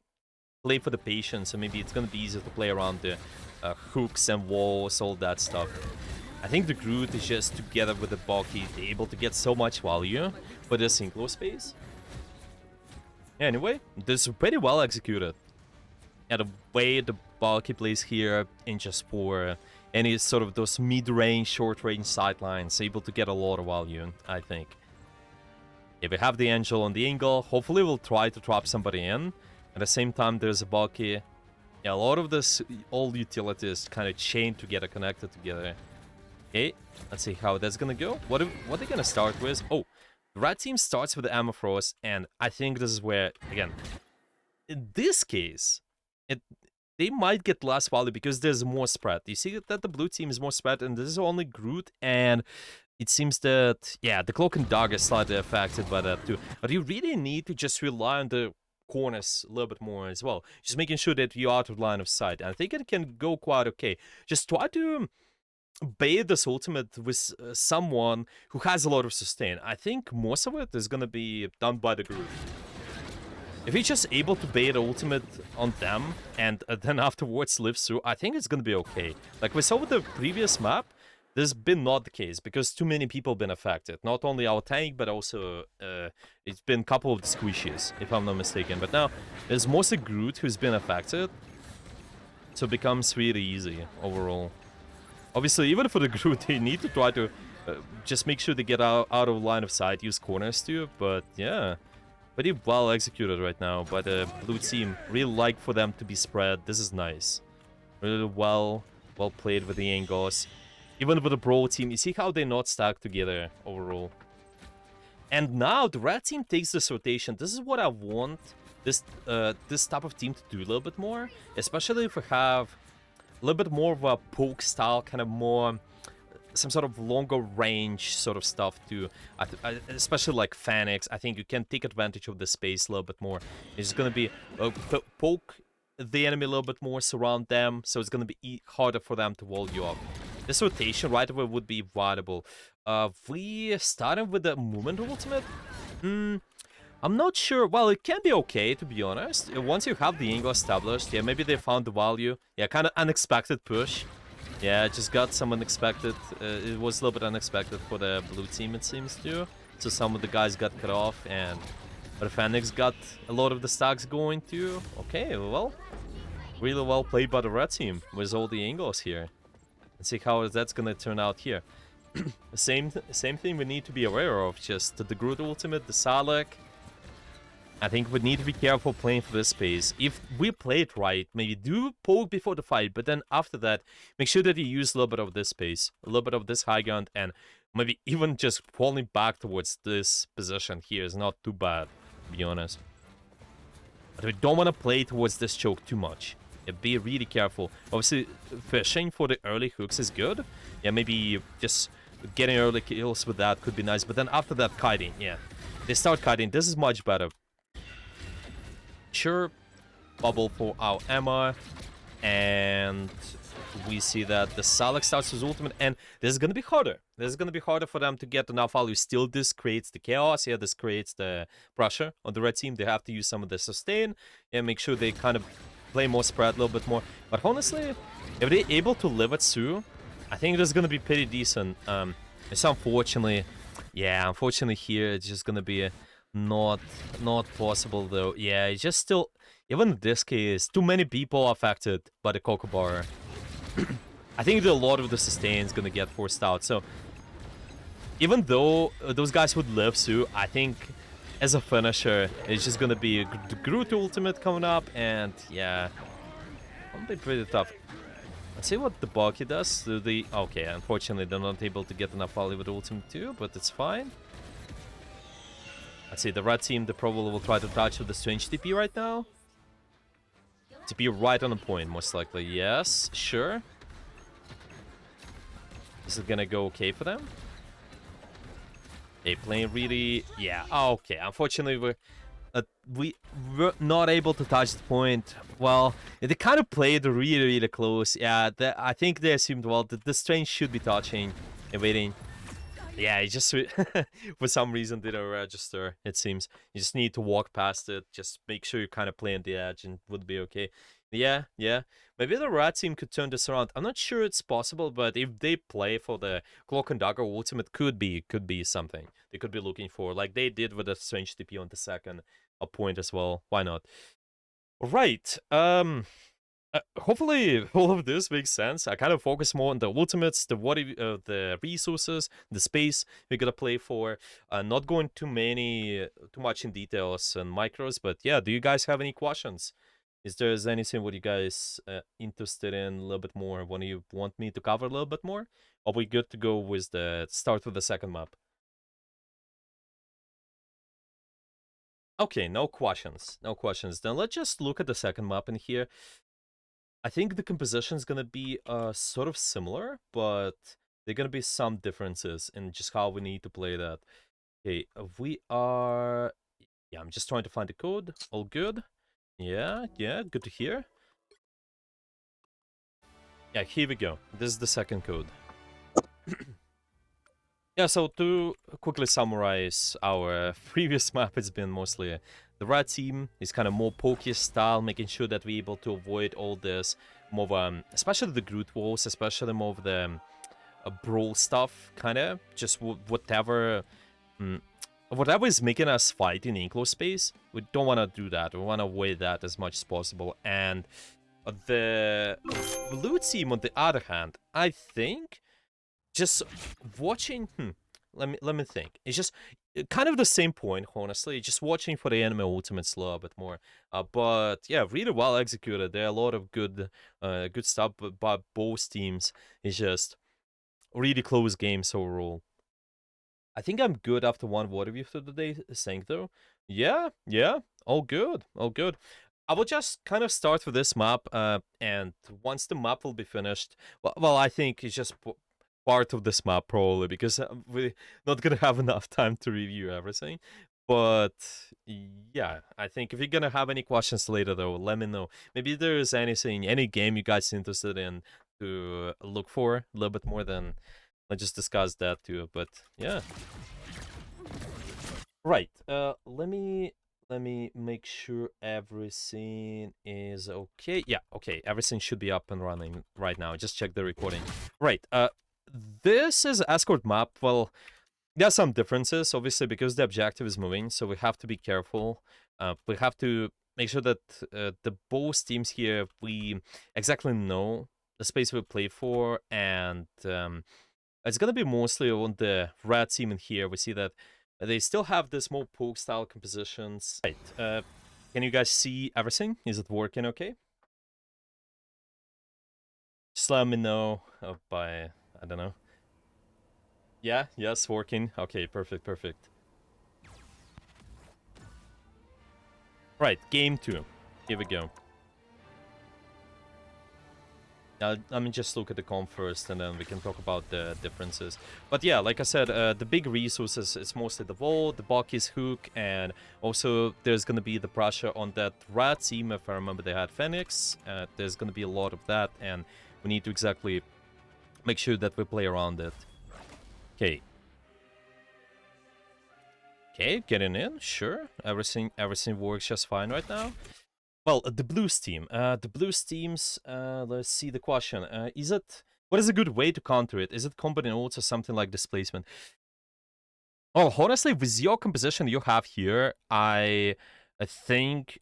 play for the patience, and maybe it's gonna be easier to play around the hooks and walls, all that stuff. I think the Groot is just together with the bulky, able to get so much value for this enclosed space. Anyway, this is pretty well executed. Yeah, the way the bulky plays here in just for any sort of those mid-range, short-range sidelines, able to get a lot of value, I think. If we have the Angel on the angle, hopefully we'll try to trap somebody in. At the same time, there's a bulky. Yeah, a lot of this, all utilities kind of chained together, connected together. Okay, let's see how that's gonna go. What are they gonna start with? Oh, the red team starts with the Ammo Frost, and I think this is where, again, in this case, they might get less value because there's more spread. You see that the blue team is more spread, and this is only Groot, and it seems that, yeah, the Cloak and Dog is slightly affected by that too. But you really need to just rely on the corners a little bit more as well. Just making sure that you're out of line of sight. And I think it can go quite okay. Just try to bait this ultimate with someone who has a lot of sustain. I think most of it is going to be done by the group. If he's just able to bait ultimate on them and then afterwards live through, I think it's going to be okay. Like we saw with the previous map, this has been not the case because too many people have been affected. Not only our tank, but also it's been a couple of the squishies, if I'm not mistaken. But now there's mostly Groot who's been affected, so it becomes really easy overall. Obviously, even for the Groot, they need to try to just make sure they get out of line of sight, use corners too. But yeah, pretty well executed right now by the blue team. Really like for them to be spread. This is nice. Really well played with the angles. Even with the Brawl team, you see how they're not stacked together overall. And now the red team takes this rotation. This is what I want this type of team to do a little bit more. Especially if we have a little bit more of a poke style, kind of more some sort of longer range sort of stuff too. Especially like Phoenix, I think you can take advantage of the space a little bit more. It's going to be poke the enemy a little bit more, surround them, so it's going to be harder for them to wall you up. This rotation right away would be viable. We started with the movement ultimate. I'm not sure. Well, it can be okay, to be honest. Once you have the angle established, yeah, maybe they found the value. Yeah, kind of unexpected push. Yeah, just got some unexpected. It was a little bit unexpected for the blue team, it seems to. So some of the guys got cut off, and but Phoenix got a lot of the stacks going too. Okay, well, really well played by the red team with all the angles here. Let's see how that's gonna turn out here. Same thing we need to be aware of. Just the Groot ultimate, the Salak. I think we need to be careful playing for this space. If we play it right, maybe do poke before the fight, but then after that, make sure that you use a little bit of this space, a little bit of this high ground, and maybe even just falling back towards this position here is not too bad, to be honest. But we don't want to play towards this choke too much. Yeah, be really careful. Obviously, fishing for the early hooks is good. Yeah, maybe just getting early kills with that could be nice. But then after that, kiting, yeah. They start kiting. This is much better. Sure, bubble for our Emma. And we see that the Salak starts his ultimate, and this is gonna be harder. This is gonna be harder for them to get enough value. Still, this creates the chaos. Yeah, this creates the pressure on the red team. They have to use some of the sustain and make sure they kind of play more spread a little bit more. But honestly, if they're able to live at Su, I think this is gonna be pretty decent. It's unfortunately, yeah, unfortunately here it's just gonna be not possible though. Yeah, it's just still. Even in this case, too many people affected by the Coco Bar. I think a lot of the sustain is gonna get forced out. So even though those guys would live Su, I think as a finisher, it's just gonna be the Groot ultimate coming up, and yeah, gonna be pretty tough. Let's see what the Bucky does. Okay, unfortunately they're not able to get enough value with the ultimate too, but it's fine. Let's see, the red team, they probably will try to touch with the strange TP right now. TP right on the point, most likely. Yes, sure. Is it gonna go okay for them? They playing really... Yeah, okay. Unfortunately, we were not able to touch the point. Well, they kind of played really close. Yeah, I think they assumed, well, the strange should be touching and waiting. Yeah, it just for some reason didn't register, it seems. You just need to walk past it, just make sure you kind of play on the edge and would be okay. Yeah. Maybe the red team could turn this around. I'm not sure it's possible, but if they play for the Cloak and Dagger ultimate, could be something they could be looking for, like they did with the strange TP on the second point as well. Why not? Right. Hopefully all of this makes sense. I kind of focus more on the ultimates, the resources, the space we're gonna play for. Not going too much in details and micros, but yeah, do you guys have any questions? Is there anything what you guys interested in a little bit more? Want me to cover a little bit more? Are we good to go with the start with the second map? Okay, no questions. Then let's just look at the second map in here. I think the composition is gonna be sort of similar, but there are gonna be some differences in just how we need to play that. Okay, we are... Yeah, I'm just trying to find the code. All good. Yeah, good to hear. Yeah, here we go. This is the second code. Yeah, so to quickly summarize our previous map, it's been mostly the red team is kind of more pokey style, making sure that we're able to avoid all this more of, especially the Groot walls, especially more of the brawl stuff, kind of just whatever is making us fight in enclosed space. We don't want to do that. We want to avoid that as much as possible. And the blue team, on the other hand, I think just watching. Let me think. It's just kind of the same point, honestly. Just watching for the enemy ultimates a little bit more. But yeah, really well executed. There are a lot of good stuff. But both teams is just really close games overall. I think I'm good after one water view for the day, saying though. Yeah, all good. I will just kind of start with this map, and once the map will be finished, well, I think it's just part of this map probably, because we're not gonna have enough time to review everything. But yeah, I think if you're gonna have any questions later though, let me know. Maybe there's any game you guys interested in to look for a little bit more, than let's just discuss that too. But yeah. Right, let me make sure everything is okay. Yeah, okay, everything should be up and running right now. Just check the recording. Right, this is escort map. Well, there are some differences, obviously, because the objective is moving, so we have to be careful. We have to make sure that the both teams here, we exactly know the space we play for, and it's gonna be mostly on the red team in here. We see that they still have this more poke style compositions. Right, can you guys see everything? Is it working okay? Just let me know by, I don't know. Yeah, yes, working. Okay, perfect. Right, game 2. Here we go. Now, let me just look at the comp first, and then we can talk about the differences. But yeah, like I said, the big resources is mostly the Volt, the Bucky's Hook, and also there's going to be the pressure on that red team. If I remember, they had Phoenix. There's going to be a lot of that, and We need to exactly make sure that we play around it. Okay. Okay, getting in, sure. Everything works just fine right now. Well, the Blues team. The Blues teams, let's see the question. What is a good way to counter it? Is it combating ults or something like displacement? Oh, honestly, with your composition you have here, I think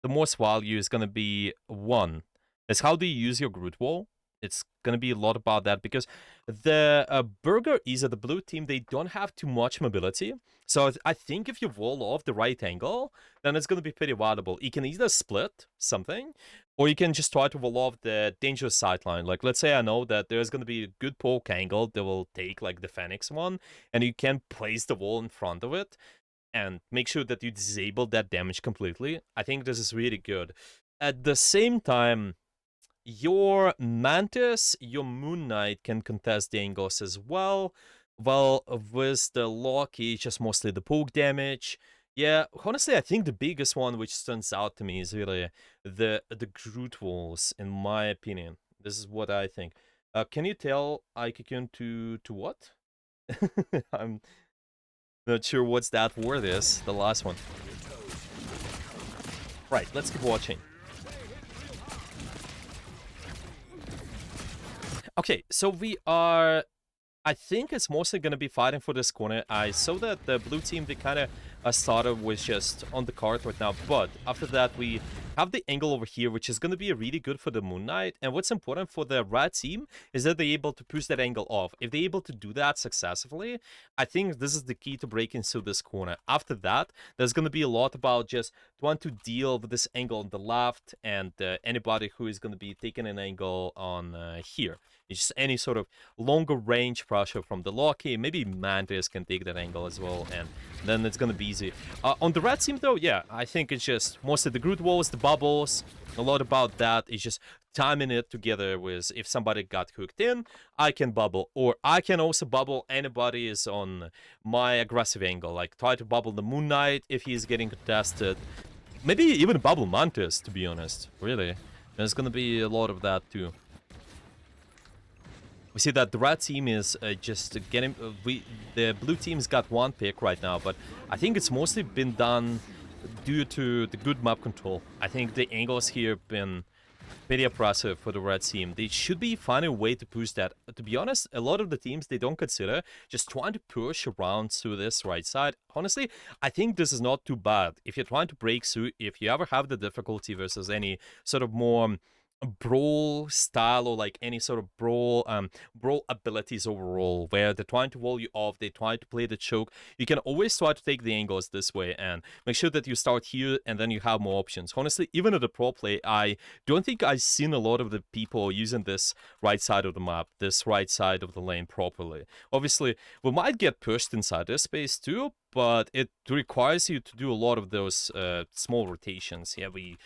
the most value is gonna be one. Is how do you use your Groot Wall? It's gonna be a lot about that because the Burger is at the blue team. They don't have too much mobility, so I think if you wall off the right angle, then it's gonna be pretty valuable. You can either split something, or you can just try to wall off the dangerous sideline. Like, let's say I know that there's gonna be a good poke angle that will take like the Phoenix one, and you can place the wall in front of it and make sure that you disable that damage completely. I think this is really good. At the same time, your Mantis, your Moon Knight can contest the angles as well. Well, with the Loki, it's just mostly the poke damage. Yeah, honestly, I think the biggest one which stands out to me is really the Groot walls, in my opinion. This is what I think. Can you tell Aikikun to what? I'm not sure what's that word is, the last one. Right, let's keep watching. Okay, so we are... I think it's mostly going to be fighting for this corner. I saw that the blue team, they kind of started with just on the card right now. But after that, we have the angle over here, which is going to be really good for the Moon Knight. And what's important for the red team is that they're able to push that angle off. If they're able to do that successfully, I think this is the key to break into this corner. After that, there's going to be a lot about just trying to deal with this angle on the left and anybody who is going to be taking an angle on here. It's just any sort of longer range pressure from the Loki. Maybe Mantis can take that angle as well, and then it's gonna be easy. On the red team, though, yeah, I think it's just mostly the Groot walls, the bubbles. A lot about that is just timing it together with if somebody got hooked in, I can bubble, or I can also bubble anybody is on my aggressive angle. Like try to bubble the Moon Knight if he's getting contested. Maybe even bubble Mantis, to be honest. Really, there's gonna be a lot of that too. We see that the red team is just getting... the blue team's got one pick right now, but I think it's mostly been done due to the good map control. I think the angles here been pretty oppressive for the red team. They should be finding a way to push that. To be honest, a lot of the teams, they don't consider just trying to push around to this right side. Honestly, I think this is not too bad. If you're trying to break through, if you ever have the difficulty versus any sort of more... brawl style or like any sort of brawl abilities overall where they're trying to wall you off, they try to play the choke, you can always try to take the angles this way and make sure that you start here and then you have more options. Honestly, even at the pro play, I don't think I've seen a lot of the people using this right side of the map, this right side of the lane properly. Obviously, we might get pushed inside this space too, but it requires you to do a lot of those small rotations. Yeah, we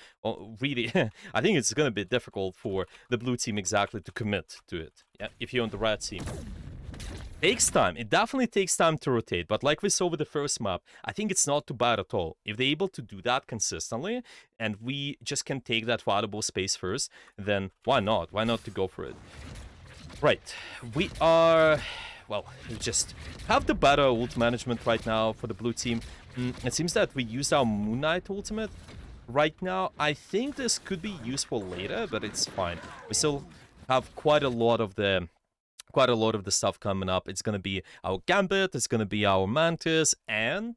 really... I think it's going to be difficult for the blue team exactly to commit to it, yeah, if you're on the red team. Takes time. It definitely takes time to rotate, but like we saw with the first map, I think it's not too bad at all. If they're able to do that consistently, and we just can take that valuable space first, then why not? Why not to go for it? Right, we are... Well, we just have the better ult management right now for the blue team. It seems that we used our Moon Knight ultimate right now. I think this could be useful later, but it's fine. We still have quite a lot of the stuff coming up. It's gonna be our Gambit, it's gonna be our Mantis, and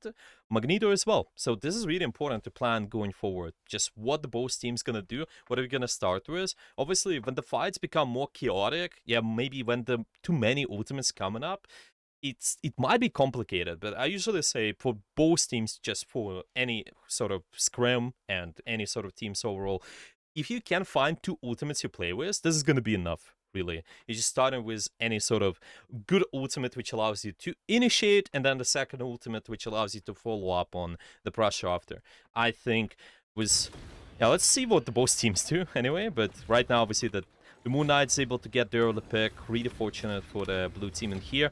Magneto as well. So this is really important to plan going forward. Just what the both teams gonna do, what are we gonna start with. Obviously, when the fights become more chaotic, yeah, maybe when the too many ultimates coming up, it might be complicated, but I usually say for both teams, just for any sort of scrim and any sort of teams overall, if you can find two ultimates you play with, this is gonna be enough. Really, you're just starting with any sort of good ultimate which allows you to initiate, and then the second ultimate which allows you to follow up on the pressure after. I think was... Yeah, let's see what the both teams do anyway, but right now we see that the Moon Knight's able to get the early pick. Really fortunate for the blue team in here.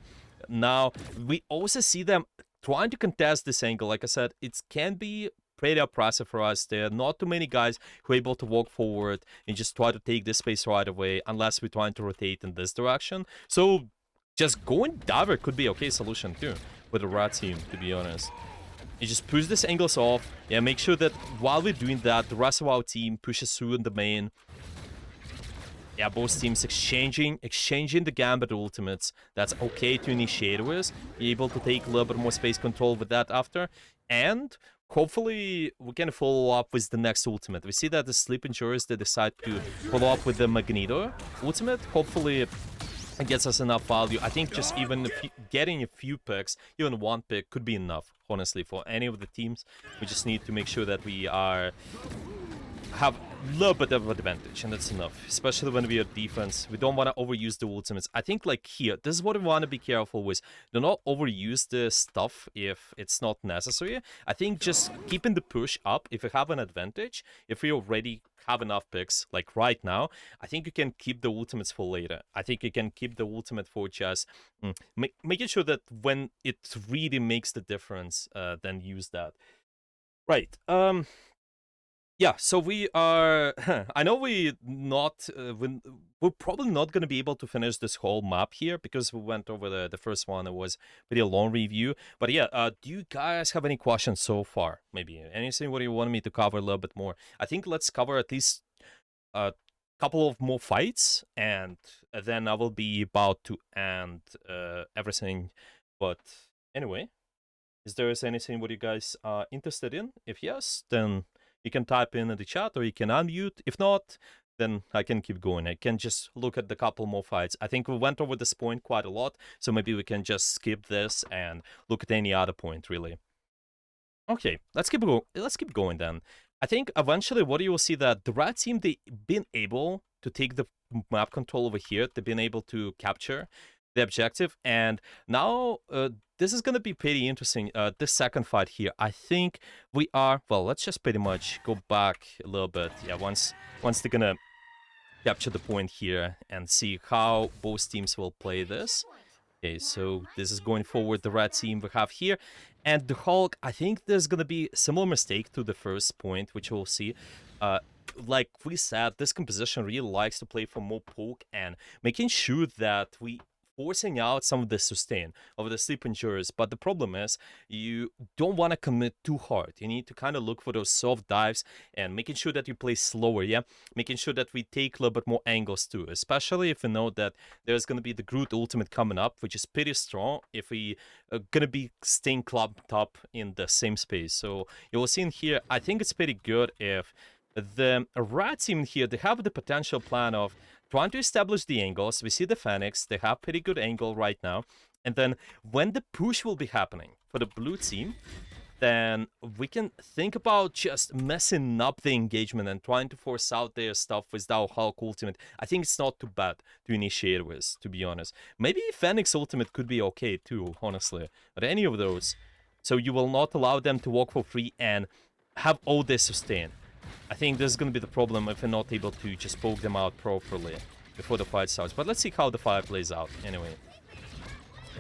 Now, we also see them trying to contest this angle. Like I said, it can be pretty oppressive for us. There are not too many guys who are able to walk forward and just try to take this space right away, unless we're trying to rotate in this direction. So just going diver could be okay solution too with the rat team, to be honest. You just push these angles off. Yeah, make sure that while we're doing that, the rest of our team pushes through in the main. Yeah, both teams exchanging the Gambit ultimates. That's okay to initiate with. Be able to take a little bit more space control with that after. And hopefully we can follow up with the next ultimate. We see that the Sleep Injurers, they decide to follow up with the Magneto ultimate. Hopefully it gets us enough value. I think just even getting a few picks, even one pick, could be enough, honestly, for any of the teams. We just need to make sure that we have a little bit of advantage, and that's enough, especially when we are defense. We don't want to overuse the ultimates. I think like here, this is what we want to be careful with. Do not overuse the stuff if it's not necessary. I think just keeping the push up, if you have an advantage, if we already have enough picks, like right now, I think you can keep the ultimates for later. I think you can keep the ultimate for just making sure that when it really makes the difference, then use that. Right. Yeah, so we are. I know we're probably not going to be able to finish this whole map here because we went over the first one. It was pretty a long review. But yeah, do you guys have any questions so far? Maybe anything what you want me to cover a little bit more? I think let's cover at least a couple of more fights, and then I will be about to end everything. But anyway, is there anything what you guys are interested in? If yes, then you can type in the chat or you can unmute. If not, then I can keep going. I can just look at the couple more fights. I think we went over this point quite a lot, so maybe we can just skip this and look at any other point, really. Okay, let's keep going then. I think eventually what you will see that the rat team, they've been able to take the map control over here. They've been able to capture the objective, and now this is going to be pretty interesting. This second fight here, I think we are, well, let's just pretty much go back a little bit. Yeah, once they're going to capture the point here and see how both teams will play this. Okay, so this is going forward, the red team we have here. And the Hulk, I think there's going to be a similar mistake to the first point, which we'll see. Like we said, this composition really likes to play for more poke and making sure that we forcing out some of the sustain of the Sleep Injurers. But the problem is you don't want to commit too hard. You need to kind of look for those soft dives and making sure that you play slower, yeah? Making sure that we take a little bit more angles too, especially if we know that there's going to be the Groot ultimate coming up, which is pretty strong if we are going to be staying clubbed up in the same space. So you will see in here, I think it's pretty good if the rat team here, they have the potential plan of trying to establish the angles. We see the Phoenix, they have pretty good angle right now. And then when the push will be happening for the blue team, then we can think about just messing up the engagement and trying to force out their stuff with our Hulk ultimate. I think it's not too bad to initiate with, to be honest. Maybe Phoenix ultimate could be okay too, honestly. But any of those. So you will not allow them to walk for free and have all this sustain. I think this is going to be the problem if we're not able to just poke them out properly before the fight starts. But let's see how the fight plays out anyway.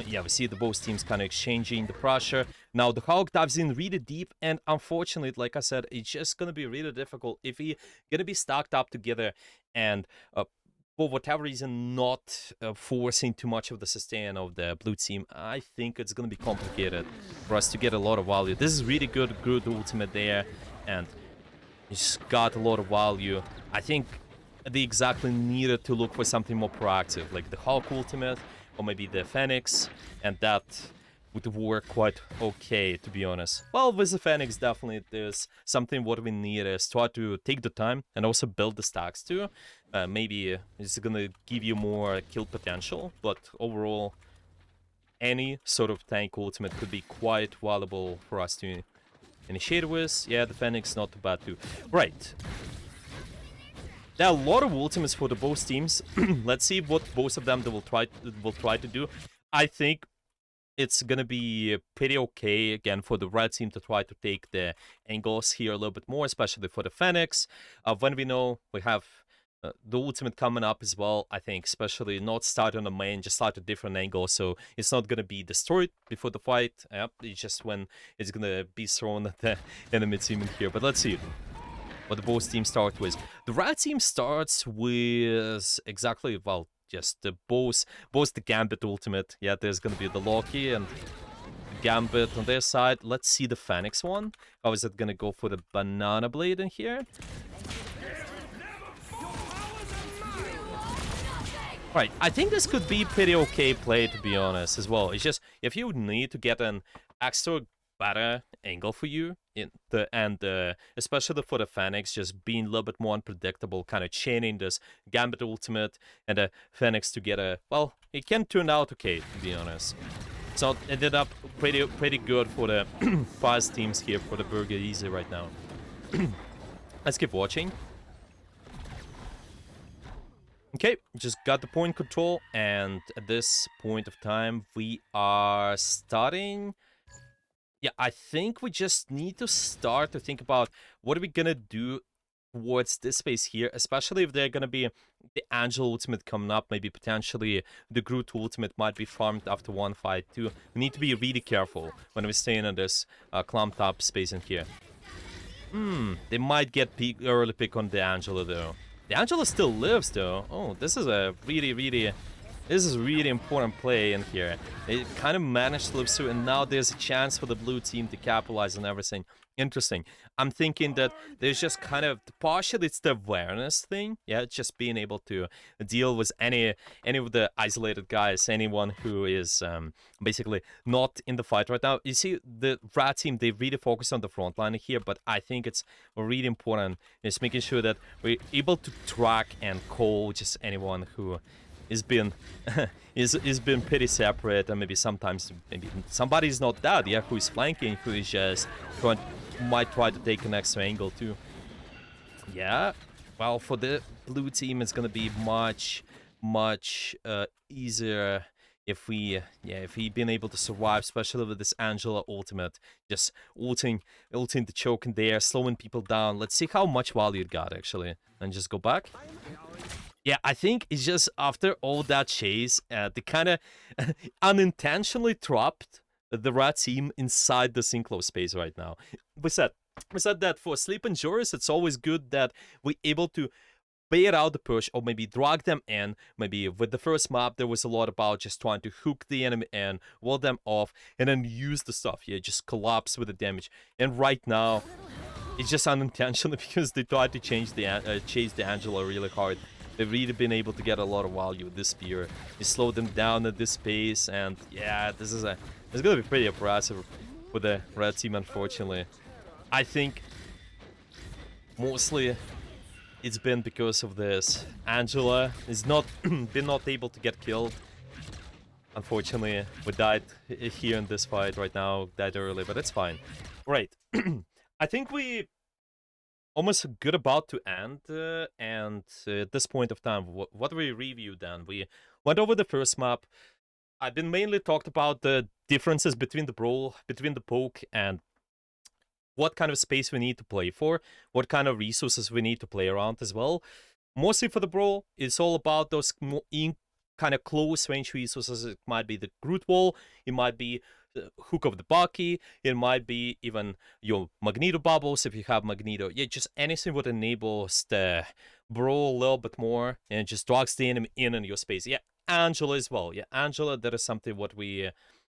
Yeah, we see the both teams kind of exchanging the pressure. Now the Hulk dives in really deep, and unfortunately, like I said, it's just going to be really difficult if we're going to be stacked up together and for whatever reason not forcing too much of the sustain of the blue team. I think it's going to be complicated for us to get a lot of value. This is really good ultimate there, and it's got a lot of value. I think they exactly needed to look for something more proactive, like the Hulk ultimate, or maybe the Phoenix, and that would work quite okay, to be honest. Well, with the Phoenix, definitely there's something what we need is try to take the time and also build the stacks too. Maybe it's gonna give you more kill potential, but overall, any sort of tank ultimate could be quite valuable for us to initiate with. Yeah, the Phoenix not too bad too. Right. There are a lot of ultimates for the both teams. Let's see what both of them will try to do. I think it's gonna be pretty okay again for the red team to try to take the angles here a little bit more, especially for the Phoenix. When we know we have the ultimate coming up as well, I think, especially not start on the main, just start a different angle, so it's not gonna be destroyed before the fight. Yep, it's just when it's gonna be thrown at the enemy team in here. But let's see what the both teams start with. The red team starts with exactly, well, just the both the Gambit ultimate. Yeah, there's gonna be the Loki and Gambit on their side. Let's see the Phoenix one. How is it gonna go for the Banana Blade in here? Right, I think this could be pretty okay play, to be honest, as well. It's just, if you need to get an extra better angle for you, especially for the Phoenix, just being a little bit more unpredictable, kind of chaining this Gambit ultimate and the Phoenix together, well, it can turn out okay, to be honest. So it ended up pretty good for the fast teams here, for the Burger Easy right now. Let's keep watching. Okay, just got the point control, and at this point of time, we are starting. Yeah, I think we just need to start to think about what are we gonna do towards this space here, especially if they're gonna be the Angel ultimate coming up, maybe potentially the Groot ultimate might be farmed after one fight too. We need to be really careful when we're staying in this clumped up space in here. They might get early pick on the Angela though. The Angela still lives though. Oh, this is a really important play in here. It kind of managed to live through, and now there's a chance for the blue team to capitalize on everything. Interesting. I'm thinking that there's just kind of, partially it's the awareness thing. Yeah, just being able to deal with any of the isolated guys, anyone who is basically not in the fight right now. You see, the rat team, they really focus on the front line here, but I think it's really important is making sure that we're able to track and call just anyone who is been pretty separate, and maybe sometimes somebody's not that, yeah, who is flanking, who is just might try to take an extra angle too. Yeah, well, for the blue team it's gonna be much easier if we been able to survive, especially with this Angela ultimate, just ulting the choke in there, slowing people down. Let's see how much value it got actually, and just go back. Yeah, I think it's just after all that chase, they kind of unintentionally trapped the rat team inside the Synclo space right now. We said that for sleep injurious, it's always good that we're able to bait out the push or maybe drag them in. Maybe with the first map, there was a lot about just trying to hook the enemy in, wall them off, and then use the stuff. Yeah, just collapse with the damage. And right now, it's just unintentional because they tried to chase the Angela really hard. They've really been able to get a lot of value with this spear. He slowed them down at this pace, and yeah, it's gonna be pretty impressive with the red team, unfortunately. I think mostly it's been because of this. Angela is not able to get killed. Unfortunately, we died here in this fight right now, died early, but it's fine. Right. I think we almost good about to end, and at this point of time, what we reviewed then? We went over the first map. I've been mainly talked about the differences between the Brawl, between the Poke, and what kind of space we need to play for, what kind of resources we need to play around as well. Mostly for the Brawl, it's all about those kind of close range resources. It might be the Groot Wall, it might be Hook of the Bucky, it might be even your Magneto bubbles if you have Magneto. Yeah, just anything would enable the Brawl a little bit more and just drags the enemy in your space. Yeah, Angela as well. Yeah, Angela, that is something what we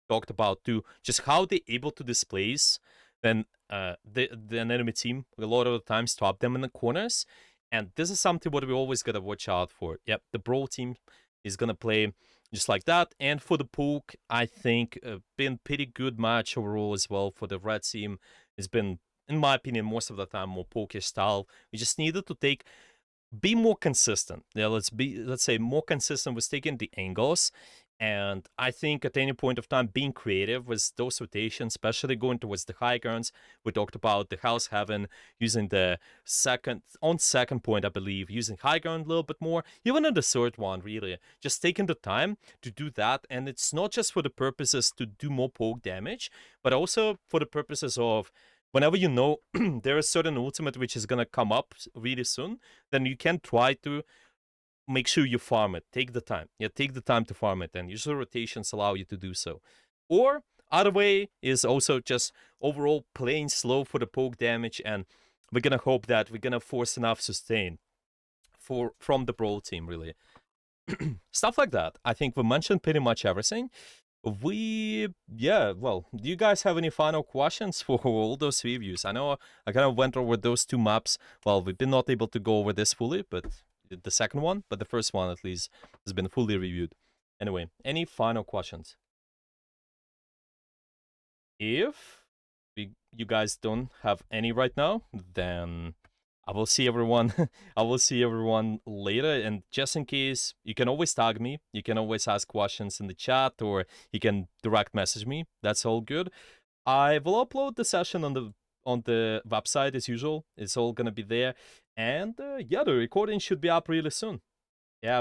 talked about too. Just how they able to displace then the enemy team a lot of the times, stop them in the corners. And this is something what we always gotta watch out for. Yep, the Brawl team is gonna play just like that. And for the Poke, I think been pretty good match overall as well for the red team. It's been, in my opinion, most of the time more Poke style. We just needed to be more consistent. Yeah, let's say more consistent with taking the angles. And I think at any point of time, being creative with those rotations, especially going towards the high grounds. We talked about the House Heaven using the second point, I believe, using high ground a little bit more. Even in the third one, really, just taking the time to do that. And it's not just for the purposes to do more poke damage, but also for the purposes of whenever you know there is certain ultimate which is gonna come up really soon, then you can try to make sure you farm it. Take the time. Yeah, take the time to farm it, and usually rotations allow you to do so. Or other way is also just overall playing slow for the poke damage, and we're gonna hope that we're gonna force enough sustain from the Brawl team, really. Stuff like that. I think we mentioned pretty much everything. Well, do you guys have any final questions for all those reviews? I know I kind of went over those two maps. Well, we've been not able to go over this fully, but the second one, but the first one at least has been fully reviewed. Anyway, any final questions? If you guys don't have any right now, then I will see everyone. I will see everyone later. And just in case, you can always tag me. You can always ask questions in the chat, or you can direct message me. That's all good. I will upload the session on the website as usual. It's all gonna be there. And yeah, the recording should be up really soon. Yeah.